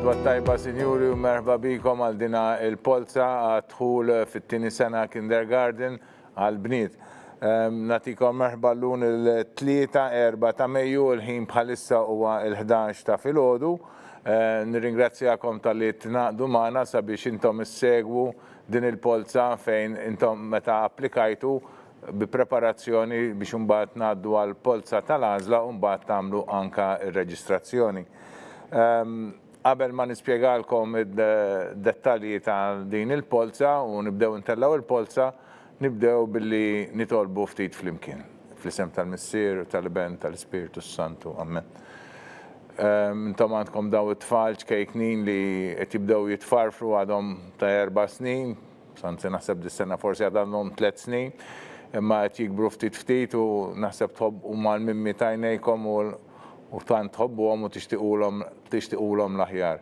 Lodwa tajba, sinjuri, u merħba bikom għal dina il-polza għadħul fit-tini sena kindergarten għal-bniet. Natikom merħba l-lun il-3-4 ta' Mejju, il-ħin bħalissa huwa il-11 ta' filgħodu. Nirringrazzjakom tal-li tnaqdu magħna sabiex intom issegwu din il-polza fejn intom meta applikajtu bi preparazzjoni biex imbagħad ngħaddu għall-polza tal-għażla u mbagħad tagħmlu anka r-reġistrazzjoni. Qabel ma nispjegalkom id-dettalji ta' din il-polza u nibdew intellaw il-polza, nibdew billi nitolbu ftit flimkien. Fl-isem tal-Missier, tal-Ben, tal-Ispiritu Santu. Amen. Intom għandkom daw it-tfal ċkejknin li qed jibdew jitfarfru għadhom ta' 4 snin, sanzi naħseb dis-sena forsi għadhom 3 snin, imma qed jikbru ftit u naħseb tħobbu mal-mimmi tajnejkom u tant tħobbuhom u tixtiequlhom l-aħjar.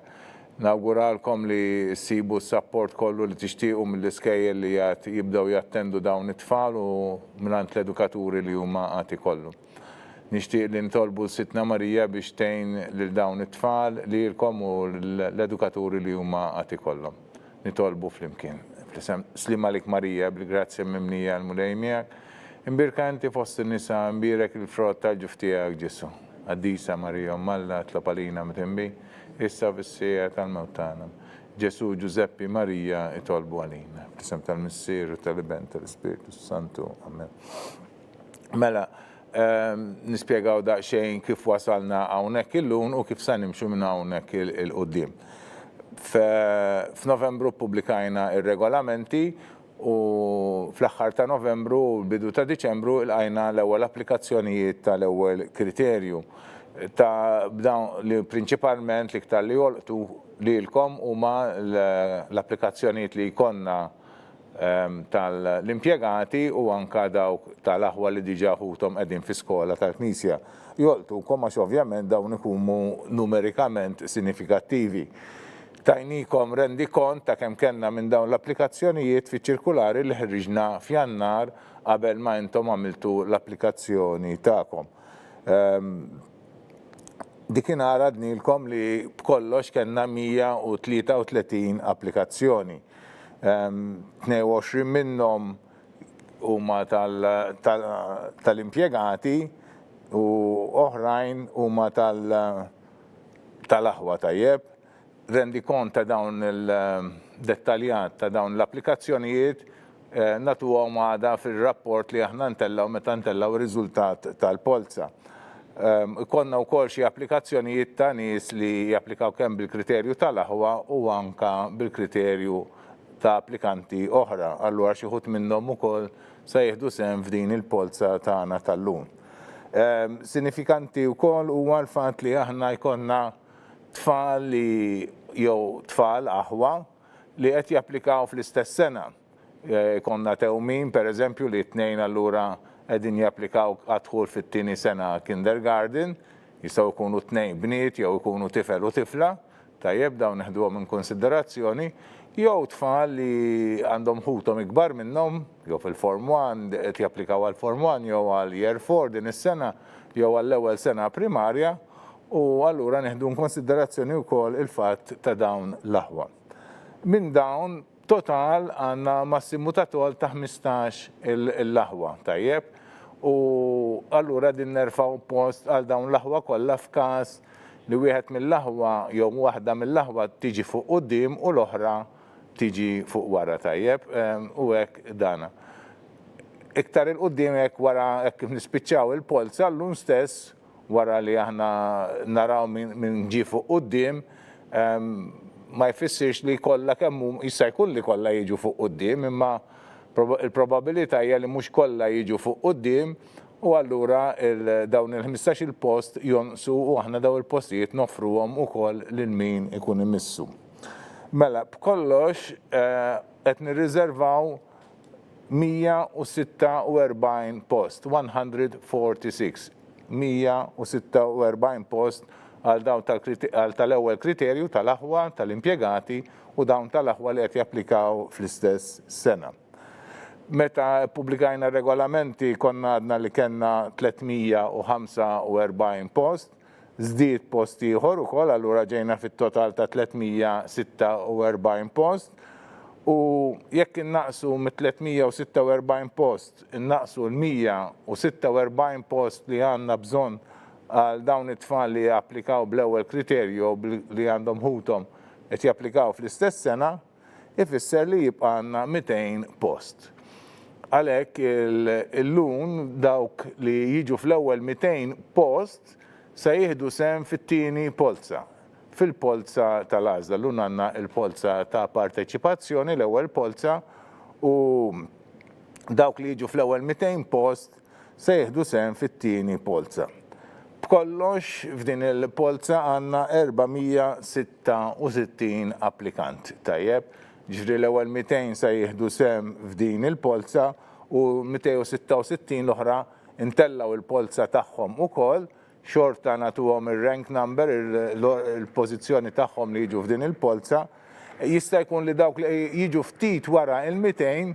Nawguralkom li ssibu s-support kollu li tixtiequ mill-iskejjel li jibdew jattendu dawn it-tfal u mingħand l-edukaturi li huma għati kollu. Nixtieq li nitolbu s-Sitna Marija biex tgħin lil dawn it-tfal lilkom u l-edukaturi li huma għati kollhom. Nitolbu flimkien. Slim għalik Marija, bil-grazzja mimlija l-mulej miegħek. Imbirka inti fost in-nisa, imbirek il-frott tal-ġuf tiegħek Ġesu. Għaddisa Marija, Malla, tlopalina mitembi, issa fissija tal-mewtana. Ġesu, Giuseppi, Marija, itolbu għalina. F'isem tal-Missier, tal-Ben, tal-Ispiritu Santu. Amen. Mela, nispjegaw daqsxejn kif wasalna hawnhekk illum u kif se nimxu minn hawnhekk il-qudiem. F'Novembru pubblikajna ir-regolamenti u fl-aħħar ta' Novembru u l-bidu ta' Diċembru ilqajna l-ewwel applikazzjonijiet tal-ewwel kriterju ta' b'dawn li prinċipalment l-iktar li jolqtu lilkom huma l-applikazzjonijiet li jkollna tal-impjegati u anka dawk tal-aħwa li diġà ħuthom qegħdin fi-skola tal-Knisja. Jolqtukom għax ovvjament dawn ikunu numerikament sinifikattivi. Tajnikom rendi kont ta' kemm kellna minn dawn l-applikazzjonijiet fiċ-ċirkulari li ħriġna f'Jannar qabel ma intom għamiltu l-applikazzjoni tagħkom. Dikinhar għadnilkom li b'kollox kellna 133 applikazzjoni. 22 minnhom huma tal-impjegati u oħrajn huma tal-aħwa tajjeb. Rendi kont ta' dawn il-dettaljat ta' dawn l-applikazzjonijiet natuhom għada fil-rapport li aħna ntellaw meta ntellaw ir-riżultat tal-polza. Konna wkoll xi applikazzjonijiet ta' nies li japplikaw kemm bil-kriterju tal-aħwa u anka bil-kriterju ta' applikanti oħra. Allura xi ħut minnhom ukoll se jieħdu sehem f'din il-polza tagħna tal-lum. Sinifikanti wkoll huwa l-fatt li aħna jkollna tfal li jew tfal aħwa li qed japplikaw fl-istess sena. Konna tewmin pereżempju li t-tnejn allura qegħdin japplikaw għadħul fit-tieni sena kindergarten, jistgħu jkunu 2 bniet jew ikunu tifel u tifla, tajjeb dawn neħduhom in konsiderazzjoni, jew tfal li għandhom ħuthom ikbar minnhom, jew fil-Form 1 qed japplikaw għal Form 1 jew għal Year 4 din is-sena jew għall-ewwel sena primarja. U allura neħdu konsiderazzjoni wkoll il-fatt ta' dawn l-aħwa. Minn dawn total għandna massimu ta' tol ta' 15 l-aħwa tajjeb u allura din nerfgħu post għal dawn l-aħwa kollha f'każ li wieħed mill-aħwa jew waħda mill-aħwa tiġi fuq quddiem u l-oħra tiġi fuq wara tajjeb u hekk dana. Iktar il-quddiem hekk wara hekk kif nispiċċaw il-polza llum stess wara li aħna naraw minn ġi fuq quddiem ma jfissirx li kollha kemm jista' jkun li kollha jiġu fuq quddiem, imma il-probabilità hija li mhux kollha jiġu fuq quddiem u allura dawn il-15 il-post jonqsu u aħna daw il-postijiet nofruhom ukoll lil min ikun imissu. Mela b'kollox qed nirriservaw 146 post, 146. 146 post għal dawn tal-ewwel kriterju tal-aħwa tal-impjegati u dawn tal-aħwa li qed japplikaw fl-istess sena. Meta pubblikajna regolamenti konna għadna li kellna 345 post, żdied post ieħor ukoll, allura ġejna fit-total ta' 346 post. U jekk innaqsu mit-346 post, innaqsu l-146 post li għandna bżonn għal dawn it-tfal li japplikaw bl-ewwel kriterju li għandhom ħutom qed japplikaw fl-istess sena, ifisser li jibqa' għandna 200 post. Għalhekk illum dawk li jiġu fl-ewwel 200 post se jieħdu sehem fit-tieni polza. Fil-polza tal-għażla, l-lum għandna il-polza ta' parteċipazzjoni, l-ewwel polza, u dawk li jiġu fl-ewwel 200 post se jieħdu sehem fit-tieni polza. B'kollox f'din il-polza għandna 466 applikant. Tajjeb, ġifri l-ewwel 200 se jieħdu sehem f'din il-polza u 266 l-oħra intellaw il-polza tagħhom ukoll, xorta nagħtuhom ir-rank number, il-pożizzjoni tagħhom li jiġu f'din il-polza. Jista' jkun li dawk li jiġu ftit wara il-200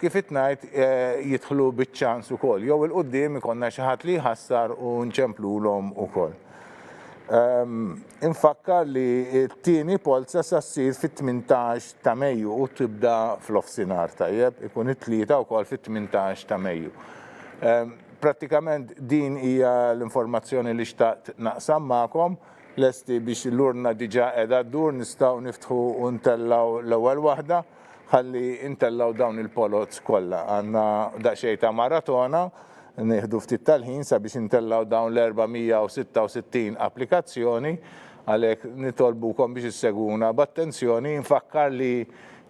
kif ngħid jidħlu biċ-ċans ukoll. Jew il-qudiem ikollna xi ħadd li jħassar u nċemplulhom ukoll. Infakkar li t-tieni polza sa ssir fit-18 ta' Mejju u tibda fl-ofsinhar tajjeb, ikun it-tlieta wkoll fit-18 ta' Mejju. Prattikament din hija l-informazzjoni li xtaqt naqsam magħkom, lesti biex l-urna diġà qiegħda ddur nistgħu niftħu u ntellaw l-ewwel waħda, ħalli intellaw dawn il-polots kollha. Għandna daqsxejn ta' maratona, nieħdu ftit tal-ħin sabiex intellaw dawn l-466 applikazzjoni, għalhekk nitolbukom biex isseguna b'attenzjoni. Infakkar li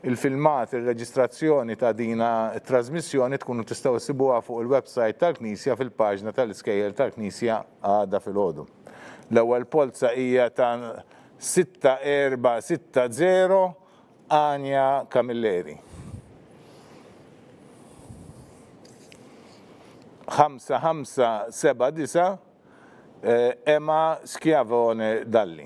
il-filmat, il-reġistrazzjoni ta' dina trasmissjoni tkunu tistgħu issibuha fuq il-website tal-Knisja fil-paġna tal-iskejjel tal-Knisja għada filgħodu. L-ewwel polza hija ta' 6460 Anja Camilleri. 5579 Emma Schiavone Dalli.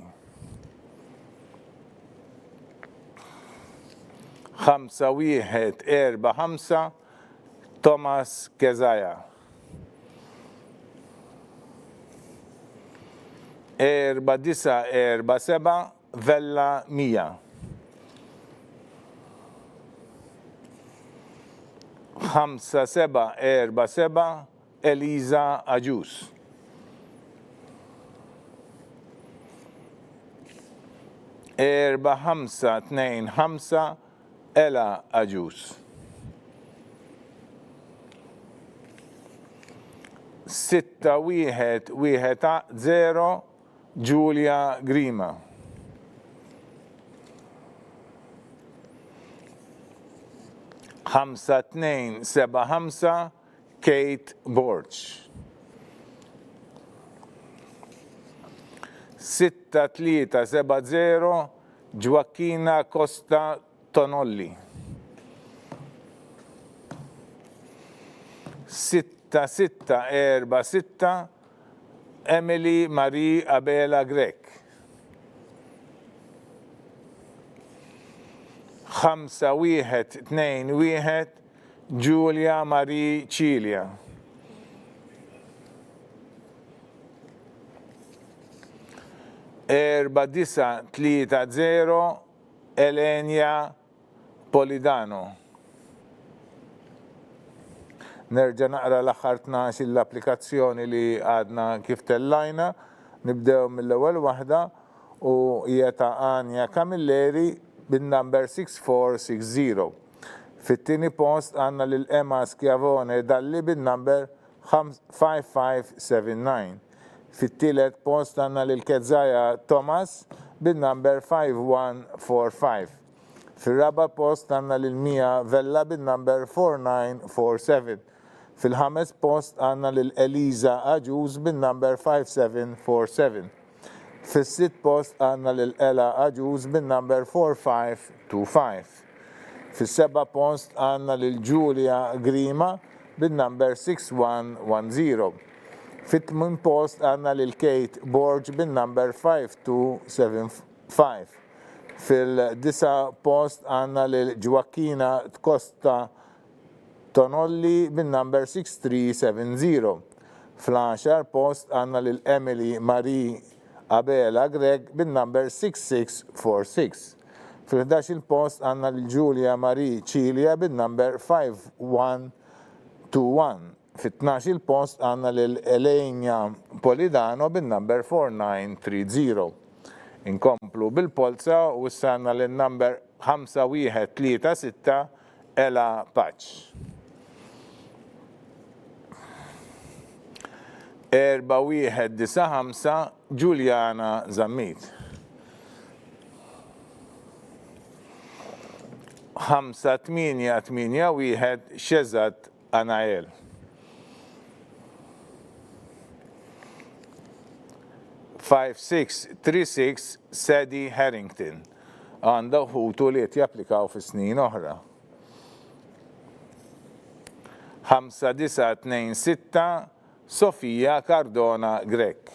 5145 Thomas Kezaja. 4947 Vella Mija. 5747 Eliza Aġus. 4525 Ela Aġus. 6110 Giulia Grima. 5275 Kate Borch. 6370 Joaquina Costa Tonolli. 6646 Emily Marie Abela Grek. 5121 Giulia Marie Cilia. 4930 Elenia Polidano. Nerġa' naqra l-aħħar 12 l-applikazzjoni li għadna kif tellajna, nibdew mill-ewwel waħda u hija ta' Anja Camilleri bin-number 6460. Fit-tieni post għandna lil Emma Schiavone Dalli bin-number 5579. Fit-tielet post għandna lil Kezaja Thomas bin-number 5145. Fir-raba' post għandna lil Mija Vella bin-number 4947. Fil-ħames post għandna lil Eliza Aġus bin-number 5747. Fis-sitt post għandna lil Ela Aġus bin-number 4525. Fis-seba' post għandna lil Giulia Grima bin-number 6110. Fit-tmien post għandna lil Kate Borch bin-number 5275. Fil-disa post għandna lil Joaquina Costa Tonolli bin-number 6370. Fl-10 post għandna lil Emily Marie Abela Greg bin-number 6646. Fil-11 post għandna lil Julia Marie Cilia bin-number 5121. Fit-12 post għandna lil Elenia Polidano bin-number 4930. Inkomplu bil-polza u s-sanna l-number 5136 Ela Paċ. 4195 Giuliana Zammit. 5881 Xezat Anael. 5636 Sadie Harrington. Għanda uħutu li japplikaw fi snin oħra. 5926 Sofia Cardona Grek.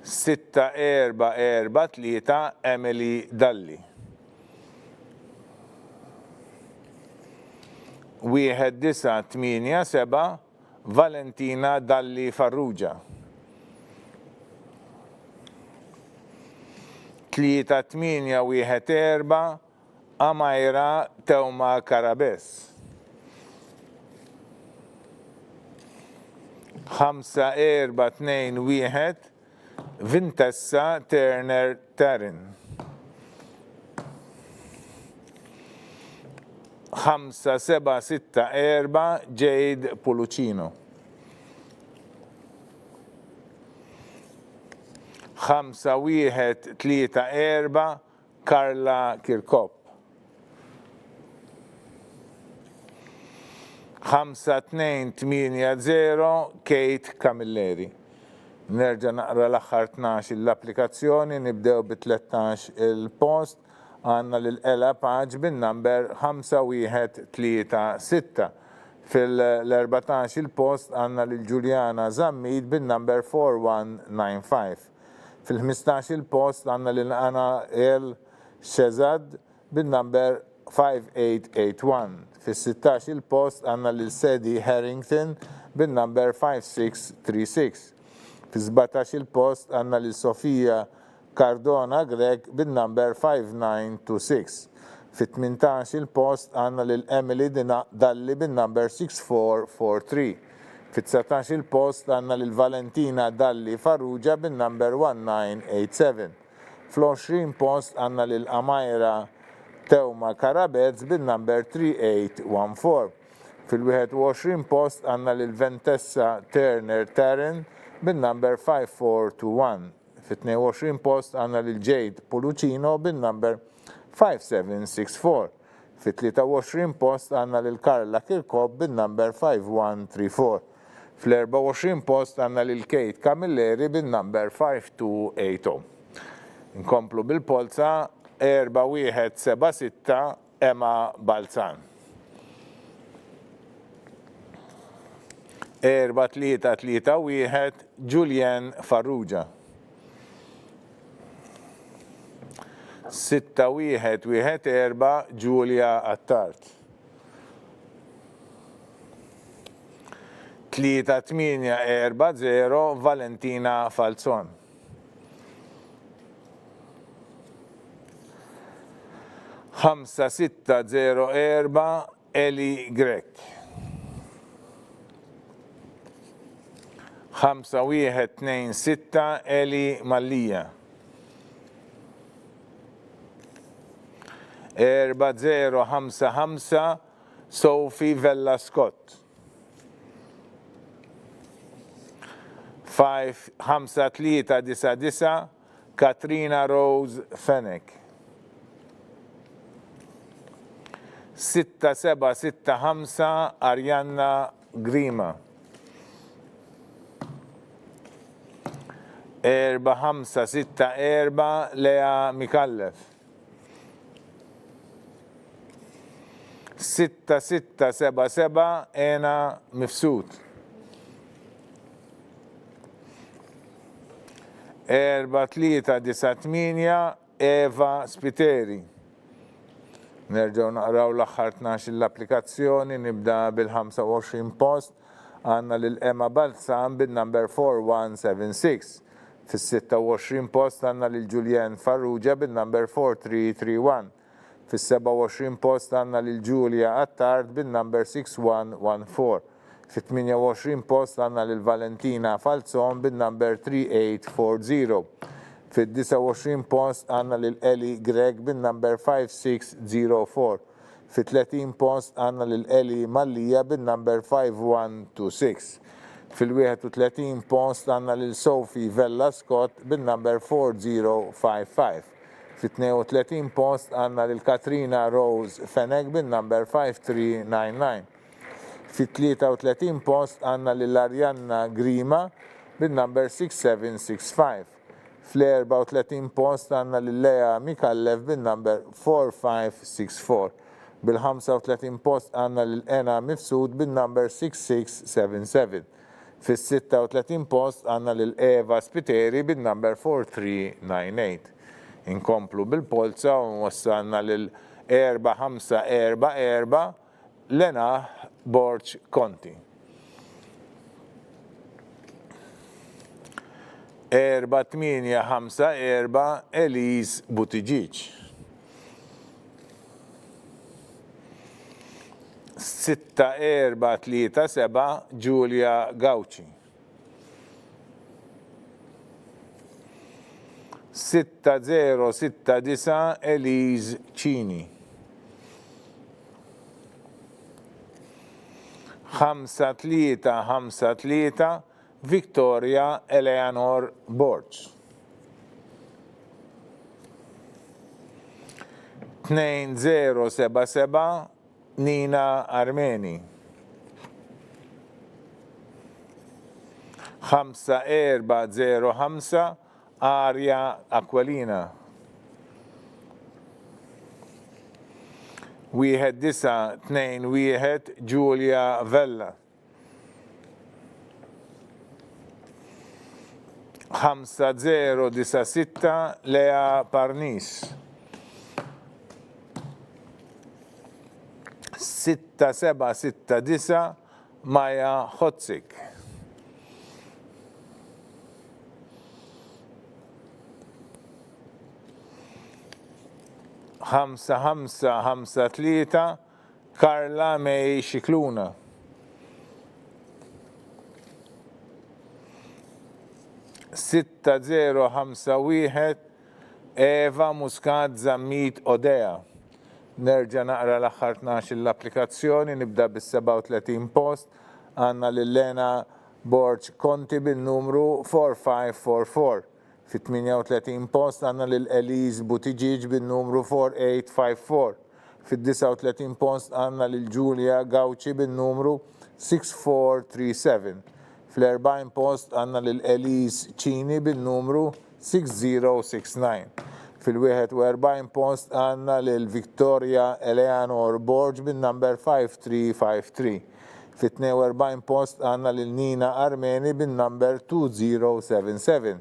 6443 Emily Dalli. 1987 Valentina Dalli Farrugia. 3814 Amaira Teuma Karabes. 5421 Vintessa Turner Tarin. 5764 Jade Pulucino. 5134 Carla Kirkop. 5280 Kate Camilleri. Nerġa' naqra l-aħħar 12 l-applikazzjoni, nibdew bi-13 il-post, għandna lil-Ela Paġ bin-number 5136. Fil-14 il-post għandna lil-Giuliana Zammid bin-number 4195. Fil-15 il-post għandna lil-Ana El Shezad bin-number 5881. Fil-16 il-post għandna lil-Sadie Harrington bin-number 5636. Fil-17 il-post għandna lil-Sofia Cardona Greg bin-number 5926. Fit-18 il-post għandna lil-Emily Dalli bin-number 6443. Fit-19 il-post għandna lil-Valentina Dalli Farrugia bin-number 1987. Fl-20 post għandna lil-Amaira Teuma Karabez bin-number 3814. Fil-21 post għandna lil-Ventessa Turner Tarin bin-number 5421. Fit-22 post għandna lil-Jade Pulucino bin-number 5764. Fit-23 post għandna lil-Carla Kirkop bin-number 5134. Fl-24 post għandna lil-Kate Camilleri bin-number 5280. Nkomplu bil-polza 4176 Emma Balzan. 4331 Julian Farrugia. 6114 Giulia Attart. 3840 Valentina Falzon. 5604 Eli Grek. 5126 Eli Mallija. 4055 Sophie Vella Scott. 5399 Katrina Rose Fenech. 6765 Arianna Grima. 4564 Lea Mikallef. 6677 Ena Mifsud. 4398 Eva Spiteri. Nerġgħu naqraw l-aħħar 12 l-applikazzjoni, nibda bil-25 post, għandna lil Emma Balzan bin-number 4176. Fis-26 post għandna lil Julian Farrugia bin-number 4331. Fis-27 post għandna lil Julia Attard bin-number 6114. Fit-28 post għandna lil Valentina Falzon bin-number 3840. Fit-29 post għandna lil Eli Greg bin-number 5604. Fit-30 post għandna lil Eli Mallija bin-number 5126. Fil-31 post għandna lil Sophie Vella Scott bin-number 4055. Fit-32 post għandna lil Katrina Rose Fenech bin-number 5399. Fit-33 post għandna lil Arianna Grima bin-number 6765. Fl-34 post għandna lil Lea Mikallev bin-number 4564. Bil-35 post għandna lil Ena Mifsud bin-number 6677. Fis-36 post għandna lil Eva Spiteri bin-number 4398. Inkomplu bil-polza u wassalna lil 4544 Lena Borċ Konti. 4854 Elise Buttigieg. 6437 Giulia Gauci. 6069 Elise Cini. 5353 Victoria Eleanor Borch. 2077 Nina Armeni. 5405 Aria Aquilina. 1921 Giulia Vella. 5096 Lea Parnis. 6769 Maja Hotzik. 5553 Karla May Xikluna. 6051 Eva Muscat Zammit Odea. Nerġa' naqra l-aħħar 12 l-applikazzjoni, nibda bis-37 post, għandna lil Lena Borċ Konti bin-numru 4544. Fit-38 post għandna lil Elise Buttigieg bin-numru 4854. Fit-39 post għandna lil Giulia Gauci bin-numru 6437. Fl-40 post għandna lil Elise Cini bin-numru 6069. Fil-41 post għandna lil Victoria Eleanor Borge bin-number 5353. Fit-42 post għandna lil Nina Armeni bin-number 2077.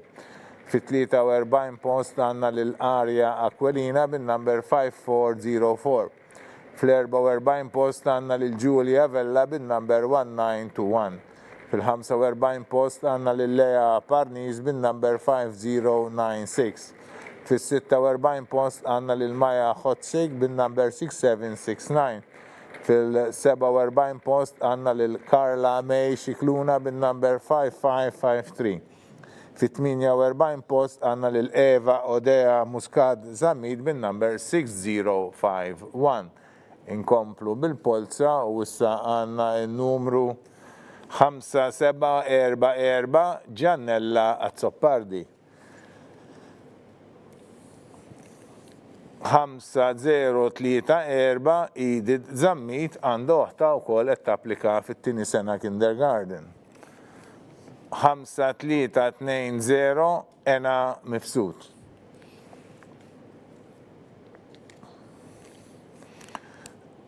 Fit-43 post għandna lil Aria Aquilina bin-number 5404. Fl-44 post għandna lil Giulia Vella bin-number 1921. Fil-45 post għandna lil Lea Parnis bin-number 5096. Fil-46 post għandna lil Maja Hotzik bin-number 6769. Fil-47 post għandna lil Karla May Xikluna bin-number 5553. Fit-48 post għandna lil Eva Odea Muscat Zammit bin-number 6051. Inkomplu bil-polza u issa għandna n-numru 5744 Giannella Azzoppardi. 5034 Edith Zammit għandu oħta wkoll qed tapplika fit-tieni sena kindergarten. 5320 Ena Mifsud.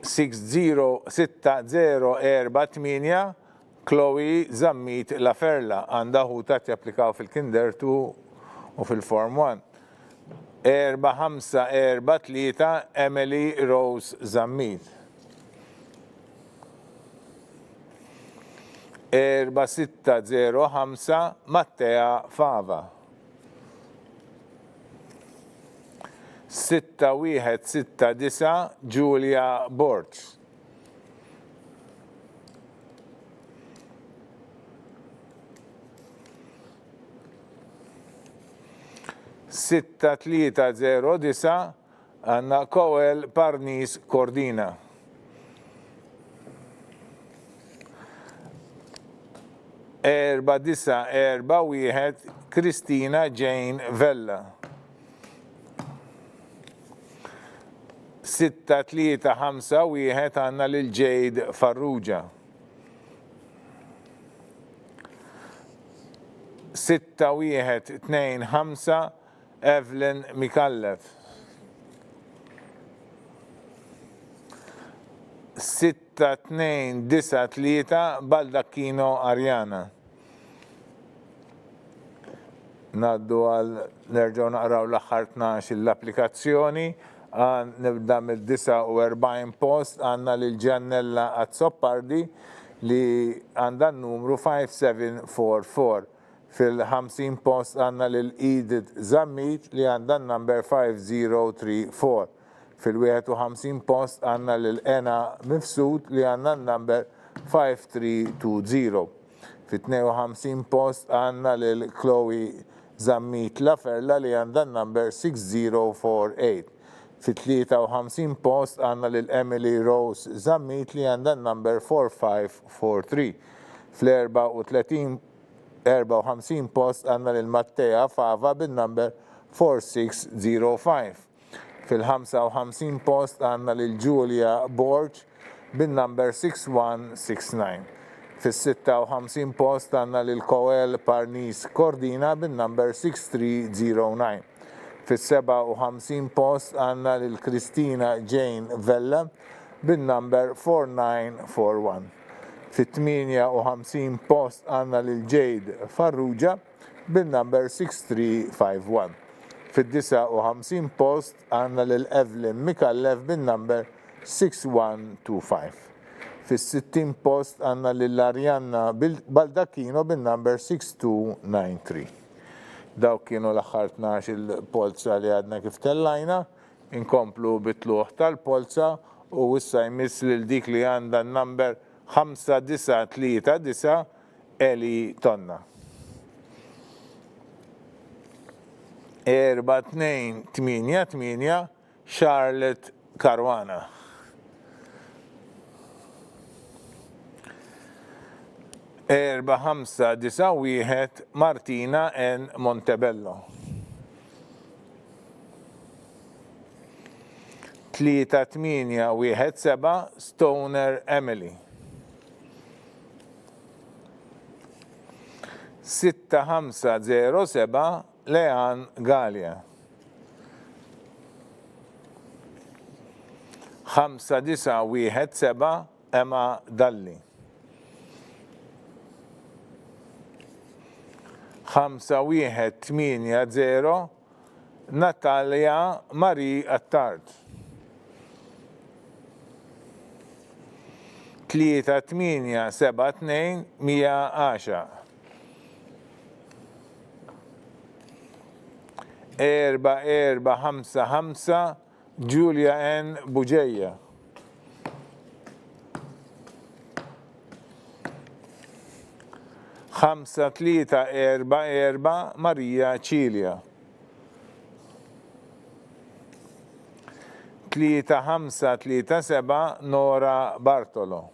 6048 Chloe Zammit Laferla għandha ħuta japplikaw fil-Kinder 2 u fil-Form 1. 4-5-4-3 Emily Rose Zammit. 4-6-0-5 Mattea Fava. 6-1-6-9 Giulia Borch. 6-3-0-9 għanna Kowel Parnis Cordina. 4-9-4-1 Kristina Jane Vella. 6-3-5-1 għanna lil Jade Farrugia. 6-1-2-5 Evelyn Mikallef. 6-2-9-3 Baldacchino Ariana. Naddu għal nerġaw naqraw l-aħħar 12 l-applikazzjoni. Nibda mill-49 post għanna lil Giannella Azzoppardi li għanda n-numru 5744. Fil-50 post għanna l-Edith Zammit li għanda n-number 5034. Fil-51 post għanna l-Ena Mifsud li għanda n-number 5320. Fil-52 post għanna l-Chloe Zammit Laferla li għanda n-number 6048. Fil-53 post għanna l-Emily Rose Zammit li għanda n-number 4543. Fil-54 post għanna l-Mattea Fava bin-number 4605. Fil-55 post għanna l-Giulia Borch bin-number 6169. Fil-56 post għanna l-Kowel Parnis Cordina bin-number 6309. Fil-57 post għanna l-Kristina Jane Vella bin-number 4941. Fit-58 post għanna l-Jade Farrugia bin-number 6351. Fit-59 post għanna l-Evelyn Mikallef bin-number 6125. Fit-60 post għanna l-Arianna Baldacchino bin-number 6293. Dawk kienu l-aħħar 12 il-polza li għadna kif tellajna, inkomplu bitluħ tal-polza u issa jmiss lil dik li għanda n-number 5-9-3-9 Eli Tonna. 4-2-8-8 Charlotte Caruana. 4-5-9-1 Martina N. Montebello. 3-8-1-7 Stoner Emily. 6-5-0-7 Leanne Galia. 5-9-1-7 Emma Dalli. 5-1-8-0 Natalia Marie Attard. 3-8-7-2 Mia Asha. 4-4-5-5 Giulia N. Bugeja. 5-3-4-4 Maria Cilia. 3-5-3-7 Nora Bartolo.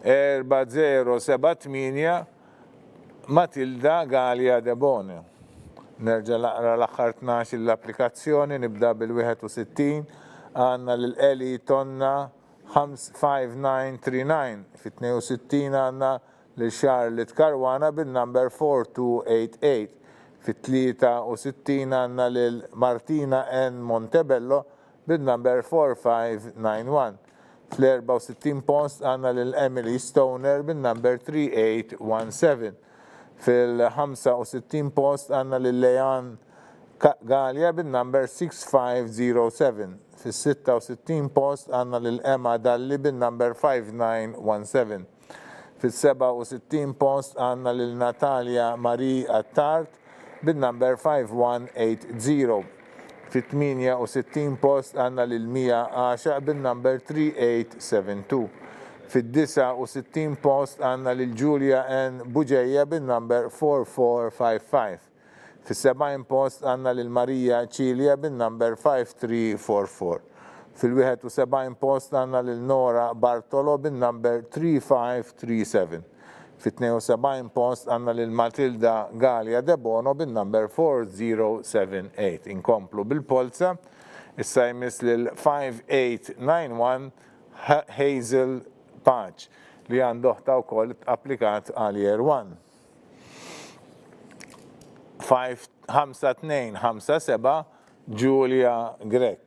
4-0-7-8 Matilda Galia Debone. Nerġa' laqra l-aħħar 12 l-applikazzjoni, nibda bil-61 għanna l-Eli Tonna 5939. Fit-62 għanna l-Charlotte Caruana bil-number 4288. Fit-63 għanna l-Martina N. Montebello bil-number 4591. Fl-64 post għanna l-Emily Stoner bil-number 3817. Fil-65 post għanna lil-Lejan Gallia bin-number 6507. Fil-66 post għanna lil-Emma Dalli bin-number 5917. Fil-67 post għanna lil-Natalia Marie Attart bin-number 5180. Fil-68 post għanna lil-Mija Għaxa bin-number 3872. Fil-69 post għanna lil-Julia N. Buġeja bin-number 4455. Fil-70 post għanna lil-Marija Ċilja bin-number 5344. Fil-71 post għanna lil-Nora Bartolo bin-number 3537. Fil-72 post għanna lil-Matilda Galia De Bono bin-number 4078. Inkomplu bil-polza, issa jmiss lil-5891 Hazel Patch li għandoħta u koll applikat għal Year 1. 5257 Julia Grek.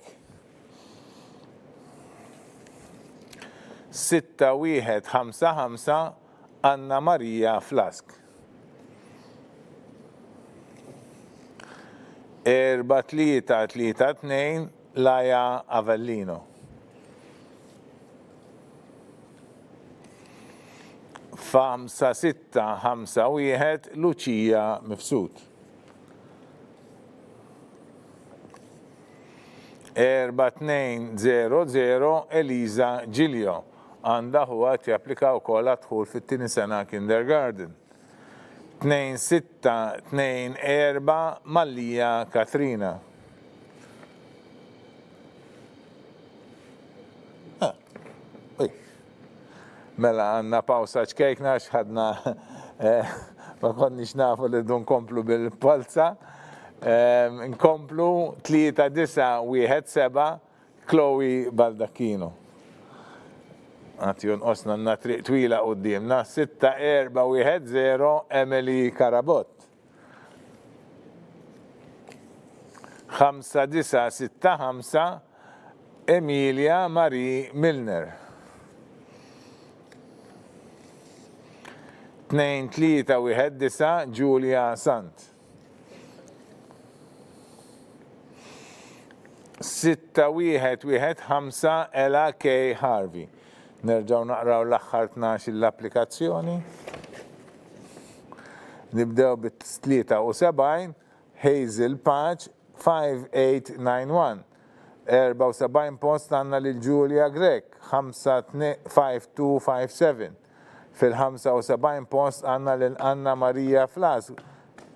6155 Anna Maria Flask. 4332 Laja Avellino. 5651 Lucia Mifsud. 4200 Eliza Giglio. Għanda huwa japplika wkoll għadħul fit-tieni sena kindergarten. 2624 Mallija Katrina. Mela għanna pawsa ċkejkna xħadna ma konniex nafu li dun komplu bil-polza. Nkomplu 3917 Chloe Baldacchino. Għatjun osna għanna triq twila u d-dimna. 6410 Emily Karabot. 5965 Emilia Marie Milner. 2319 Julia Sant. 6115 Ella K. Harvey. Nerġaw naqraw l-axħar 12 l-applikazzjoni. Nibdew bit-73 Hazel Patch 5891. 74 post għanna lil-Julia Grek 5257. Fil-75 post għanna lil-Anna Maria Flas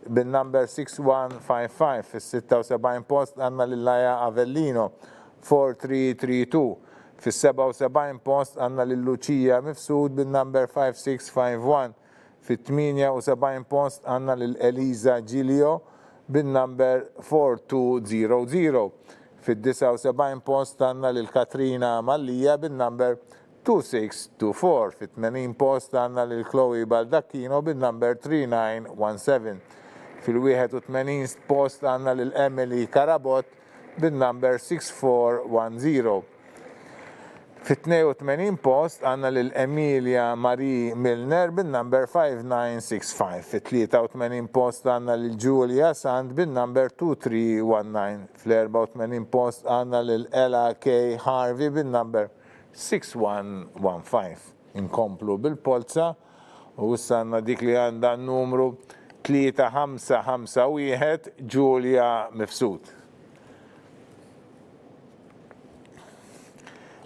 bin-number 6155. Fil-76 post għanna lil-Laja Avellino 4332. Fil-77 post għanna lil-Lucia Mifsud bin-number 5651. Fil-78 post għanna lil-Eliza Giglio bin-number 4200. Fil-79 post għanna lil-Katrina Mallija bin-number 2624. Fit-80 post għanna lil-Chloe Baldacchino bin-number 3917. Fil-81 post għanna lil-Emily Karabot bin-number 6410. Fit-82 post għanna lil-Emilia Marie Milner bin-number 5965. Fit-83 post għanna lil-Julia Sand bin-number 2319. Fil-84 post għanna lil-Ella K. Harvey bin-number 6115. Inkomplu bil-polza u għanna dik li għanda numru 3551 Julia Mifsud.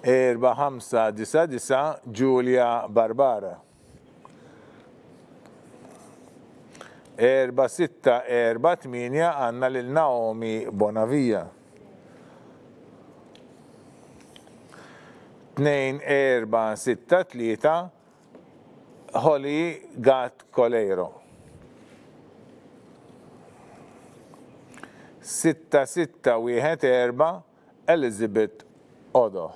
4599 Julia Barbara. 4648 għanna lil-Naomi Bonavija. 2463 Holly Gat Coleiro. 6614 Elizabeth Odo.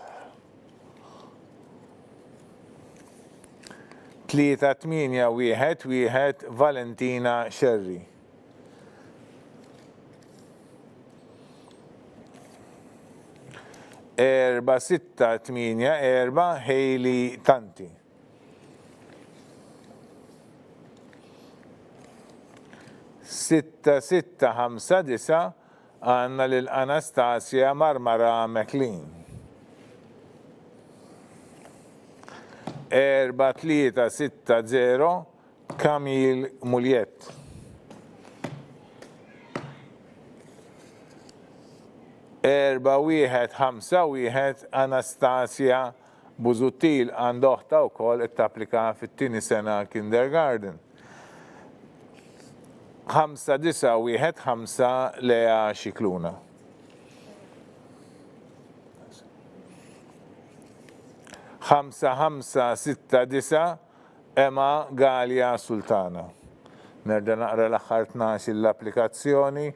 3811 Valentina Sherry. 4684 Hailey Tanti. 6-6-5-9 għanna lil-Anastasia Marmara McLean. 4-3-6-0 Camille Muljet. 4-1-5-1 Anastasia Buzuttil għandoħta u kol it-tapplika fit-tini sena kindergarten. 5-9-1-5 Lea Xikluna. 5-5-6-9 Emma Galia Sultana. Nerda naqra l-aħħar 12 l-applikazzjoni.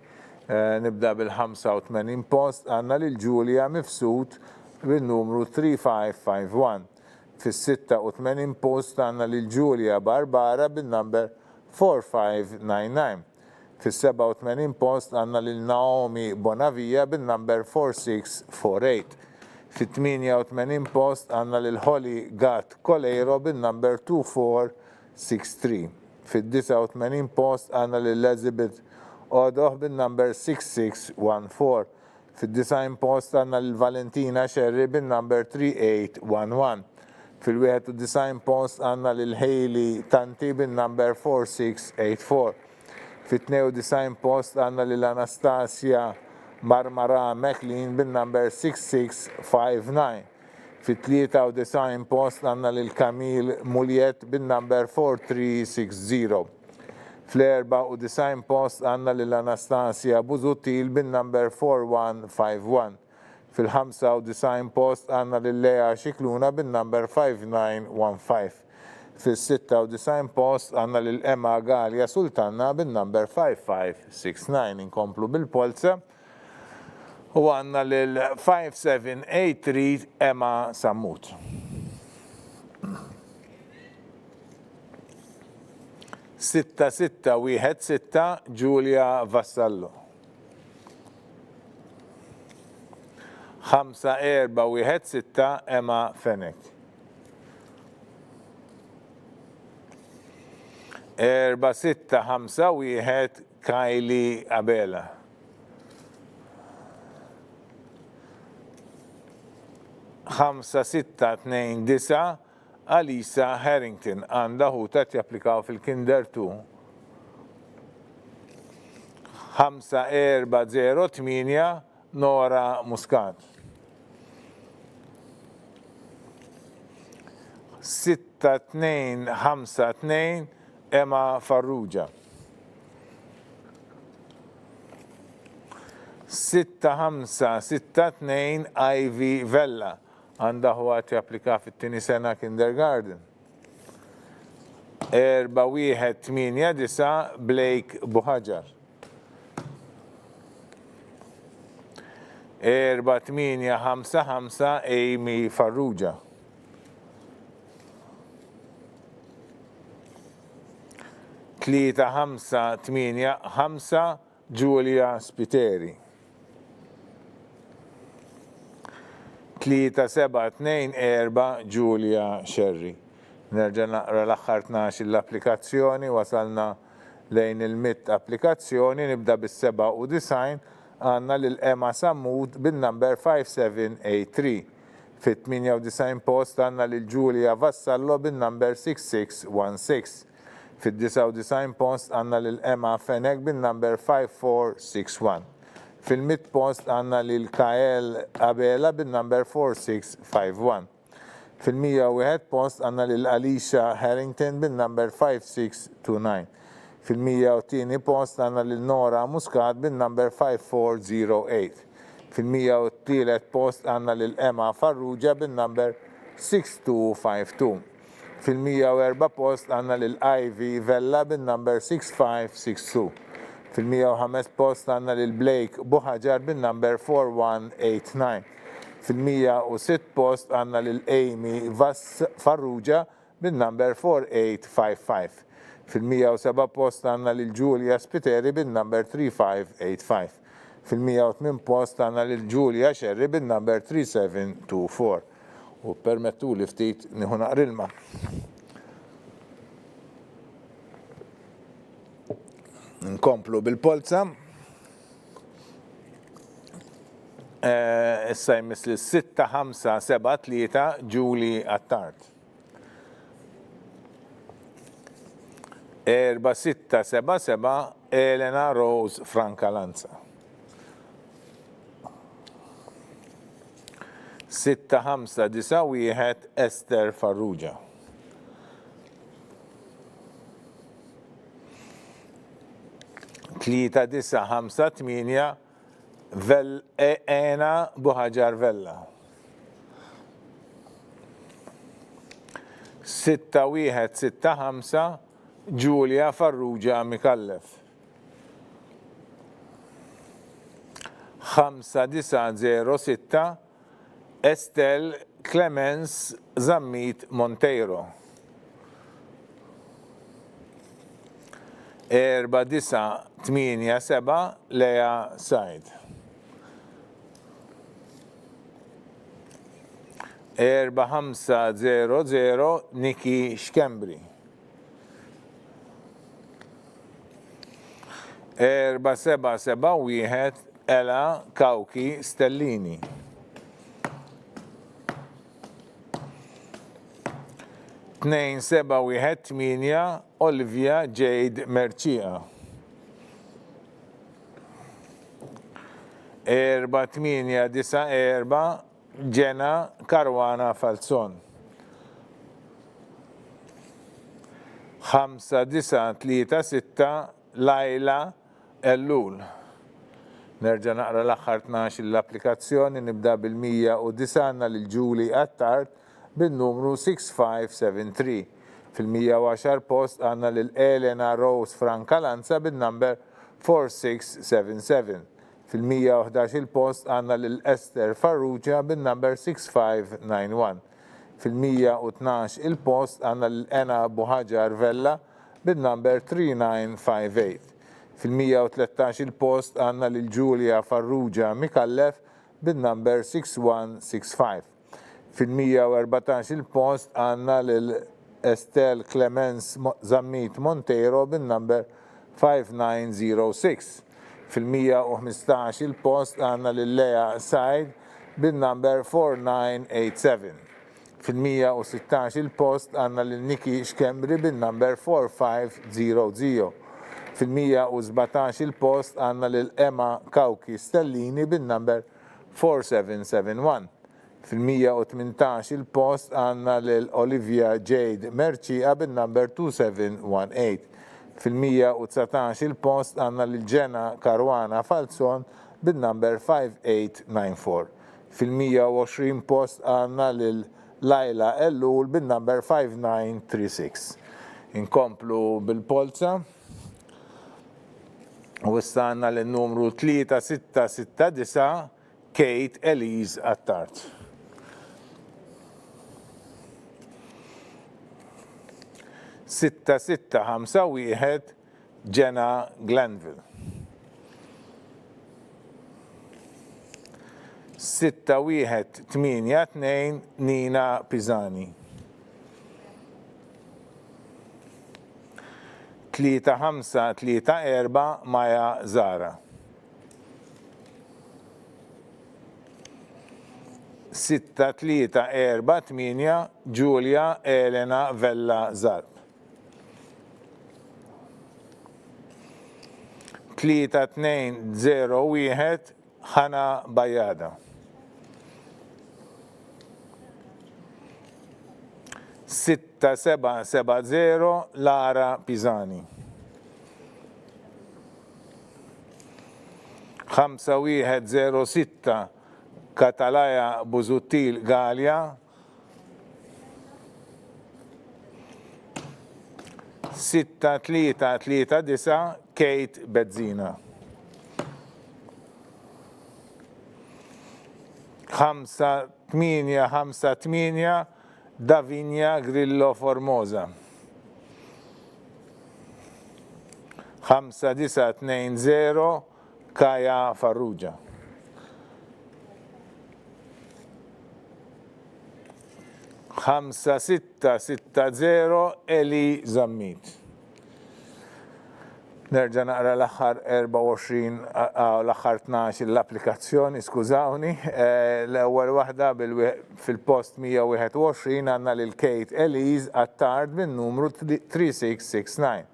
Nibda bil-85 post għanna lil Julia Mifsud bil-numru 3551. Fis-86 post għanna lil Julia Barbara bil-number 4599. Fis-87 post għanna lil Naomi Bonavija bil-number 4648. Fit-88 post għanna lil Holly Gat Colero bil-number 2463. Fit-89 post għanna lil Elizabeth Odoh bil-number 6614. Fid-90 post għanna l-Valentina Sherry bil-number 3811. Fil-91 post għanna l-Hailey Tanti bil-number 4684. Fit-92 post għanna l-Anastasia Marmara McLean bil-number 6659. Fit-93 post għanna l-Camille Muljet bil-number 4360. Fl-94 post għanna l-Anastasia Buzuttil bil-number 4151. Fil-95 post għanna l-Lea Xikluna bil-number 5915. Fil-96 post għanna l-Emma Galia Sultana bil-number 5569. Inkomplu bil-polza. U għanna l-5783 Emma Sammut. 6-6-1-6 Giulia Vassallo. 5-4-1-6 Emma Fenek. 4-6-5-1 Kylie Abela. 5-6-2-9 Alisa Harrington għanda ħutat japplikaw fil-Kinder 2. 5-4-0-8 Nora Muscat. 6-2-5-2 Emma Farrugia. 6-5-6-2 Ivy Vella għanda ħutat japplika fit-tini sena kindergarten. 4-1-8-9 Blake Buħaġar. 4-8-5-5 Amy Farrugia. 3-5-8-5 Giulia Spiteri. 3-7-2-4 Giulia Sherry. Nerġa' naqra l-aħħar 12 l-applikazzjoni, wasalna lejn il-100 applikazzjoni, nibda bis-97 għanna l-Emma Sammut bil-number 5783. Fit-98 post għanna l-Giulia Vassallo bil-number 6616. Fit-99 post għanna l-Emma Fenek bil-number 5461. Fil-100 post għanna l-Kael Abela bil-number 4651. Fil-101 post għanna l-Alicia Harrington bil-number 5629. Fil-102 post għanna l-Nora Muscat bil-number 5408. Fil-103 post għanna l-Emma Farrugia bil-number 6252. Fil-104 post għanna l-Ivy Vella bil-number 6562. Fil-105 post għanna l-Blake Buħaġar bil-number 4189. Fil-106 post għanna l-Amy Farrugia bil-number 4855. Fil-107 post għanna l-Giulia Spiteri bil-number 3585. Fil-108 post għanna l-Giulia Sherry bil-number 3724. U permettu li ftit nieħu naqrilma. Nkomplu bil-polza. Issa jmiss li 6-5-7-3 Julie Attard. 4-6-7-7 Elena Rose Francalanza. 6-5-9-1 Esther Farrugia. 3-9-5-8 Ena Buhajar Vella. 6-1-6-5 Giulia Farrugia Mikallef. 5-9-0-6 Estel Clemens Zammit Monteiro. 4-9-8-7 Lea Said. 4-5-0-0 Nikki Xkembri. 4-7-7-1 Ela Kauki Stellini. 2-7-1-8 Olivia Jade Mercia. 4-8-9-4 Jenna Caruana Falzon. 5-9-3-6 Laila Ellul. Nerġa' naqra l-aħħar 12 l-applikazzjoni, nibda bil-109 lil Julie Attard bin-numru 6573. Fil-110 post għandna lil Elena Rose Francalanza bin-number 4677. Fil-111 post għandna lil Esther Farrugia bin-number 6591. Fil-112 il-post għandna lil Ena Buhajar Vella bin-number 3958. Fil-113 il-post għandna lil Giulia Farrugia Mikallef bin-number 6165. Fil-114 il-post għandna lil Estel Clemens Zammit Monteiro bin-number 5906. Fil-115 il-post għandna lil Lea Said bin-number 4987. Fil-116 il-post għandna lil Nikki Xkembri bin-number 4500. Fil-117 il-post għandna lil Emma Kauki Stellini bin-number 4771. Fil-118 il-post għandna lil Olivia Jade Mercia bin-number 2718. Fil-119 il-post għandna lil Jenna Caruana Falzon bin-number 5894. Fil-120 post għandna lil Laila Ellul bin-number 5936. Inkomplu bil-polza. U issa għandna l-numru 3669 Kate Elise Attard. 6-6-5-1 Jenna Glanville. 6-1-8-2 Nina Pisani. 3-5-3-4 Maja Zara. 6-3-4-8 Giulia Elena Vella Zarb. 3-2-0-1 Hana Bajada. 6-7-7-0 Lara Pisani. 5-1-0-6 Katalaja Buzuttil Gallia. 6-3-3-9 Kate Bezzina. 5-8-5-8 Davinia Grillo Formosa. 5-9-2-0 Kaja Farrugia. 5-6-6-0 Eli Zammit. Nerġa' naqra l-aħħar 24 l-aħħar 12 l-applikazzjoni, skużawni. L-ewwel waħda fil-post 121 għandna lil Kate Elise Attard bin-numru 3669.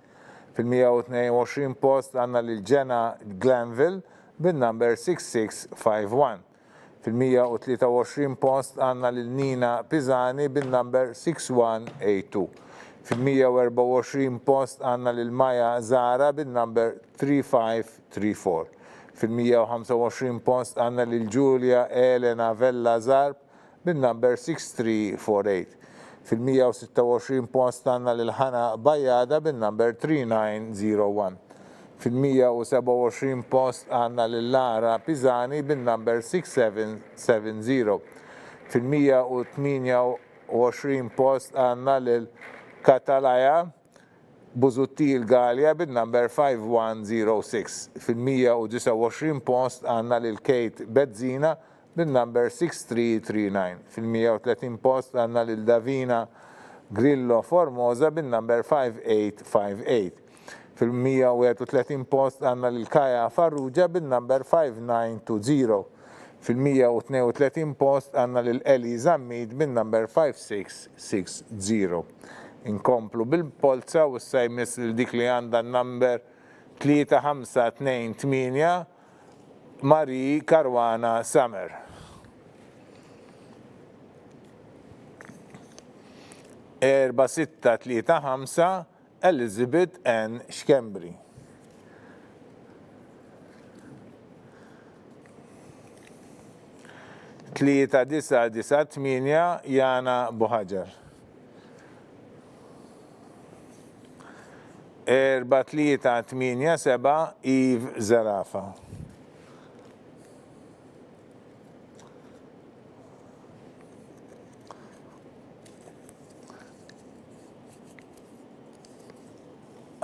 Fil-122 post għandna lil Jenna Glanville bin-number 6651. Fil-123 post għandna lil Nina Pisani bin-number 6182. Fil-124 post għandna lil Maja Zara bin-number 3534. Fil-125 post għandna lil Julia Elena Vella Zarb bin-number 6348. Fil-126 post għandna lil Ħana Bajjada bin-number 3901. Fil-127 post għandna lil Lara Pisani bin-number 6770. Fil-128 post għandna lil Katalaja Buzuttil Galja bin-number 5106. Fil-129 post għandna lil Kate Bezzina bin-number 6339. Fil-130 post għandna lil Davina Grillo Formosa bin-number 5858. Fil-131 post għandna lil Kaja Farrugia bin-number 5920. Fil-132 post għandna lil Eli Zammid bin-number 5660. Inkomplu bil-polza u s-sajmis dik li għanda n-number 3528 Marie Caruana Summer. Erba 635 Elizabeth N. Xkembri. Tlieta 998 Jana Buħaġar. 4-3-8-7 Yves Zarafa.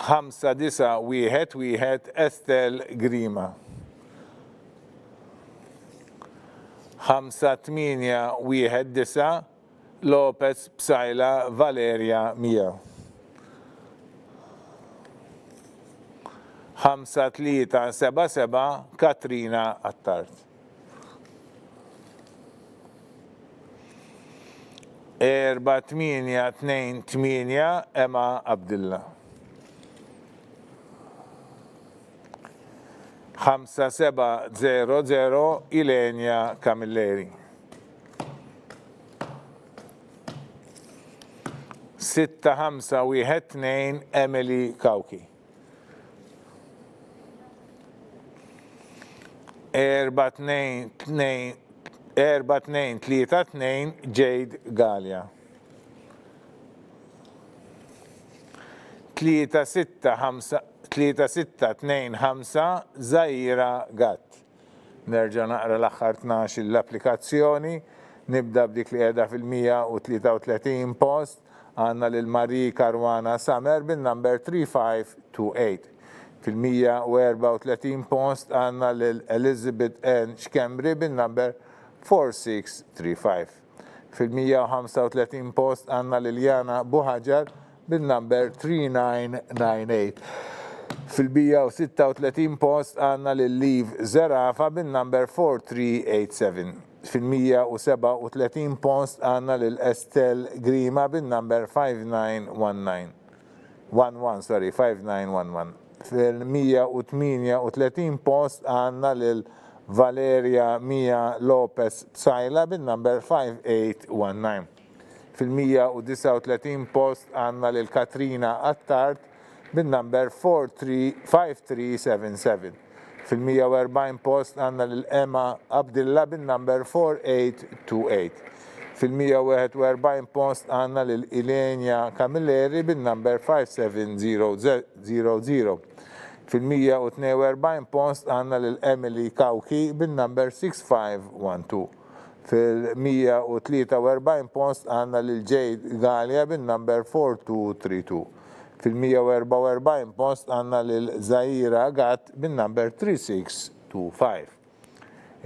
Ħamsa 9-1-1 Estelle Grima. 5-8-1-9 Lopez Psajla Valeria Mia. 5-3-7-7 Katrina Attard. 4-8-2-8 Emma Abdillah. 5-7-0-0 Ilenia Camilleri. 6-5-1-2 Emily Kauki. 4-2-3-2 Jade Galia. 3-6-2-5 Zaira Gatt. Nerġa' naqra l-aħħar 12 l-applikazzjoni. Nibda b'dik li qiegħda fil-133 post għandna lil Marie Caruana Summer bin-number 3528. Fil-134 post għandna lil Elizabeth N. Xkembri bin-number 4635. Fil-135 post għandna lil Jana Buħaġar bin-number 3998. Fil-136 post għandna lil Liv Zarafa bin-number 4387. Fil-137 post għandna lil Estelle Grima bin-number 5911. 5911. Fil-138 post għandna lil Valeria Mia Lopez Psajla bin-number 5819. Fil-139 post għandna lil Katrina Attard bin-number 5377. Fil-140 post għandna lil Emma Abdillah bin-number 4828. Fil-141 post għandna lil Ilenia Camilleri bin-number 5700. Fil-142 post għandna lil Emily Kauki bin-number 6512. Fil-143 post għandna lil Jade Galia bin-number 4232. Fil-144 post għandna lil Zaira Gatt bin-number 3625.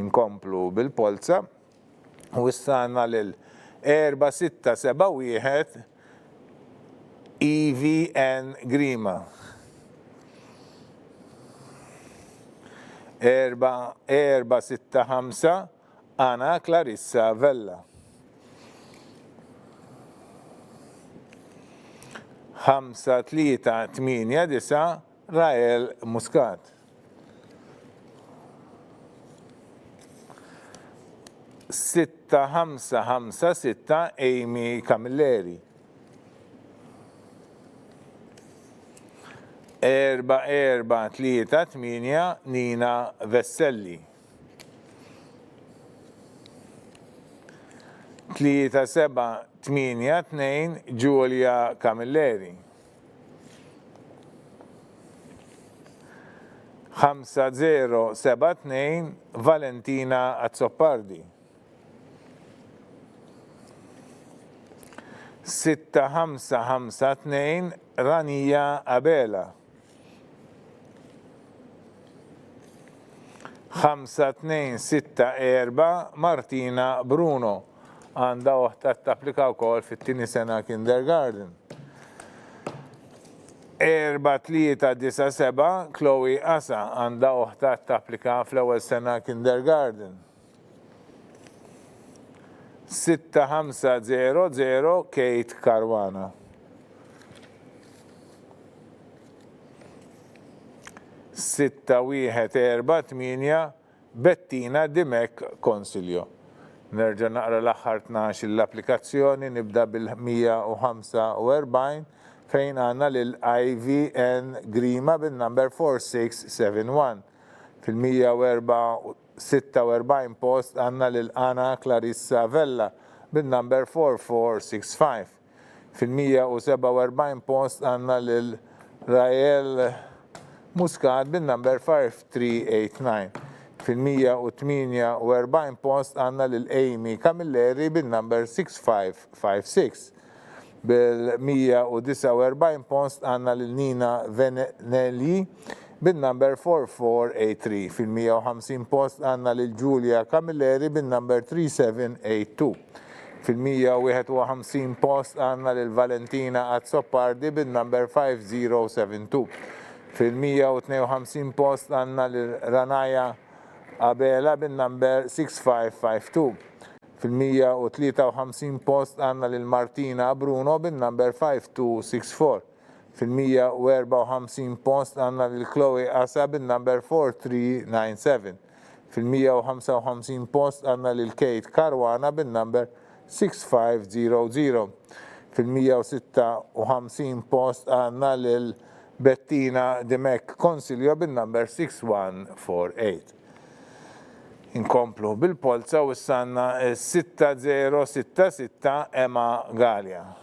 Inkomplu bil-polza u issa għandna lil 4-6-7-1 EVN Grima. 4-6-5 Ana Clarissa Vella. 5-3-8-9 Rael Muscat. 6-5-5-6 Amy Camilleri. 4-4-3-8 Nina Vesselli. 3-7-8-2 Giulia Camilleri. 5-0-7-2 Valentina Azzopardi. 6-5-5-2 Rania Abela. 5-2-6-4 Martina Bruno. Għanda uħta t-applika wkoll fit-tieni sena kindergarten. 4-3-9-7 Chloe Asa għanda uħta t-applika fl-ewwel sena kindergarten. 6-5-0-0 Kate Caruana. 6-1-4-8 Bettina Dimek Consilio. Nerġa' naqra l-aħħar 12 l-applikazzjoni, nibda bil-145 fejn għandna lil IVN Grima bin-number 4671. Fil-146 post għandna lil Ana Clarissa Vella bin-number 4465. Fil-147 post għandna lil Rael Muscat bin-number 5389. Fil-148 post għanna lil-Amy Camilleri bin-number 6556. Bil-149 post għanna lil-Nina Venelli bin-number 4483. Fil-150 post għanna lil-Giulia Camilleri bin-number 3782. Fil-151 post għanna lil-Valentina Azzopardi bin-number 5072. Fil-152 post għanna lil-Ranaja Abela bin-number 6552. Fil-153 post għanna lil-Martina Bruno bin-number 5264. Fil-154 post għanna lil-Chloe Asa bin-number 4397. Fil-155 post għanna lil-Kate Caruana bin-number 6500. Fil-156 post għanna lil-Bettina Dimek Consilio bin-number 6148. Inkomplu bil-polza u s-sanna 6-0-6-6 Emma Galia.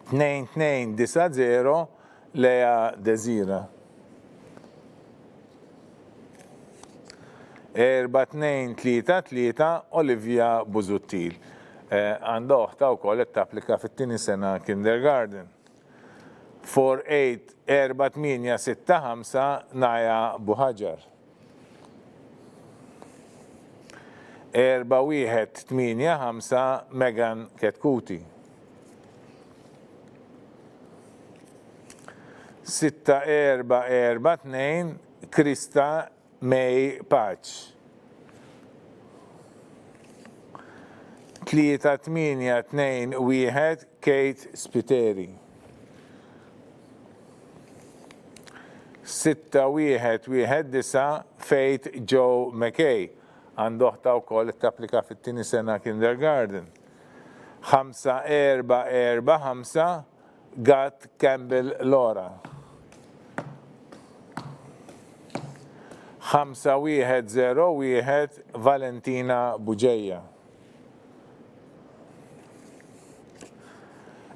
2-2-9-0 Lea Desira. 4-2-3-3 Olivia Buzuttil. Għanda uħta u koll t-applika fit-tini sena kindergarten. 4-8-4-8-6-5 Naja Buħaġar. 4-1-8-5 Megan Ketkuti. 6-4-4-2 Krista May Patch. 3-8-2-1 Kate Spiteri. 6-1-1-9 Faith Joe McKay. Għandoħta u koll t-applika fit-tini sena kindergarten. 5-4-4-5 Gat Campbell Laura. 5-1-0-1 Valentina Buġeja.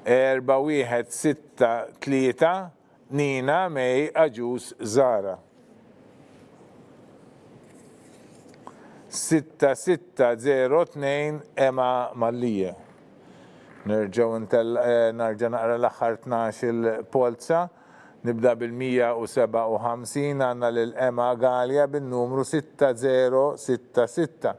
4-1-6-3 Nina May Aġus Zara. 6-6-0-2 Emma Mallija. Nerġaw naqra l-aħħar 12 polza. Nibda bil-157 għanna l-Emma Galia bin-numru 6066.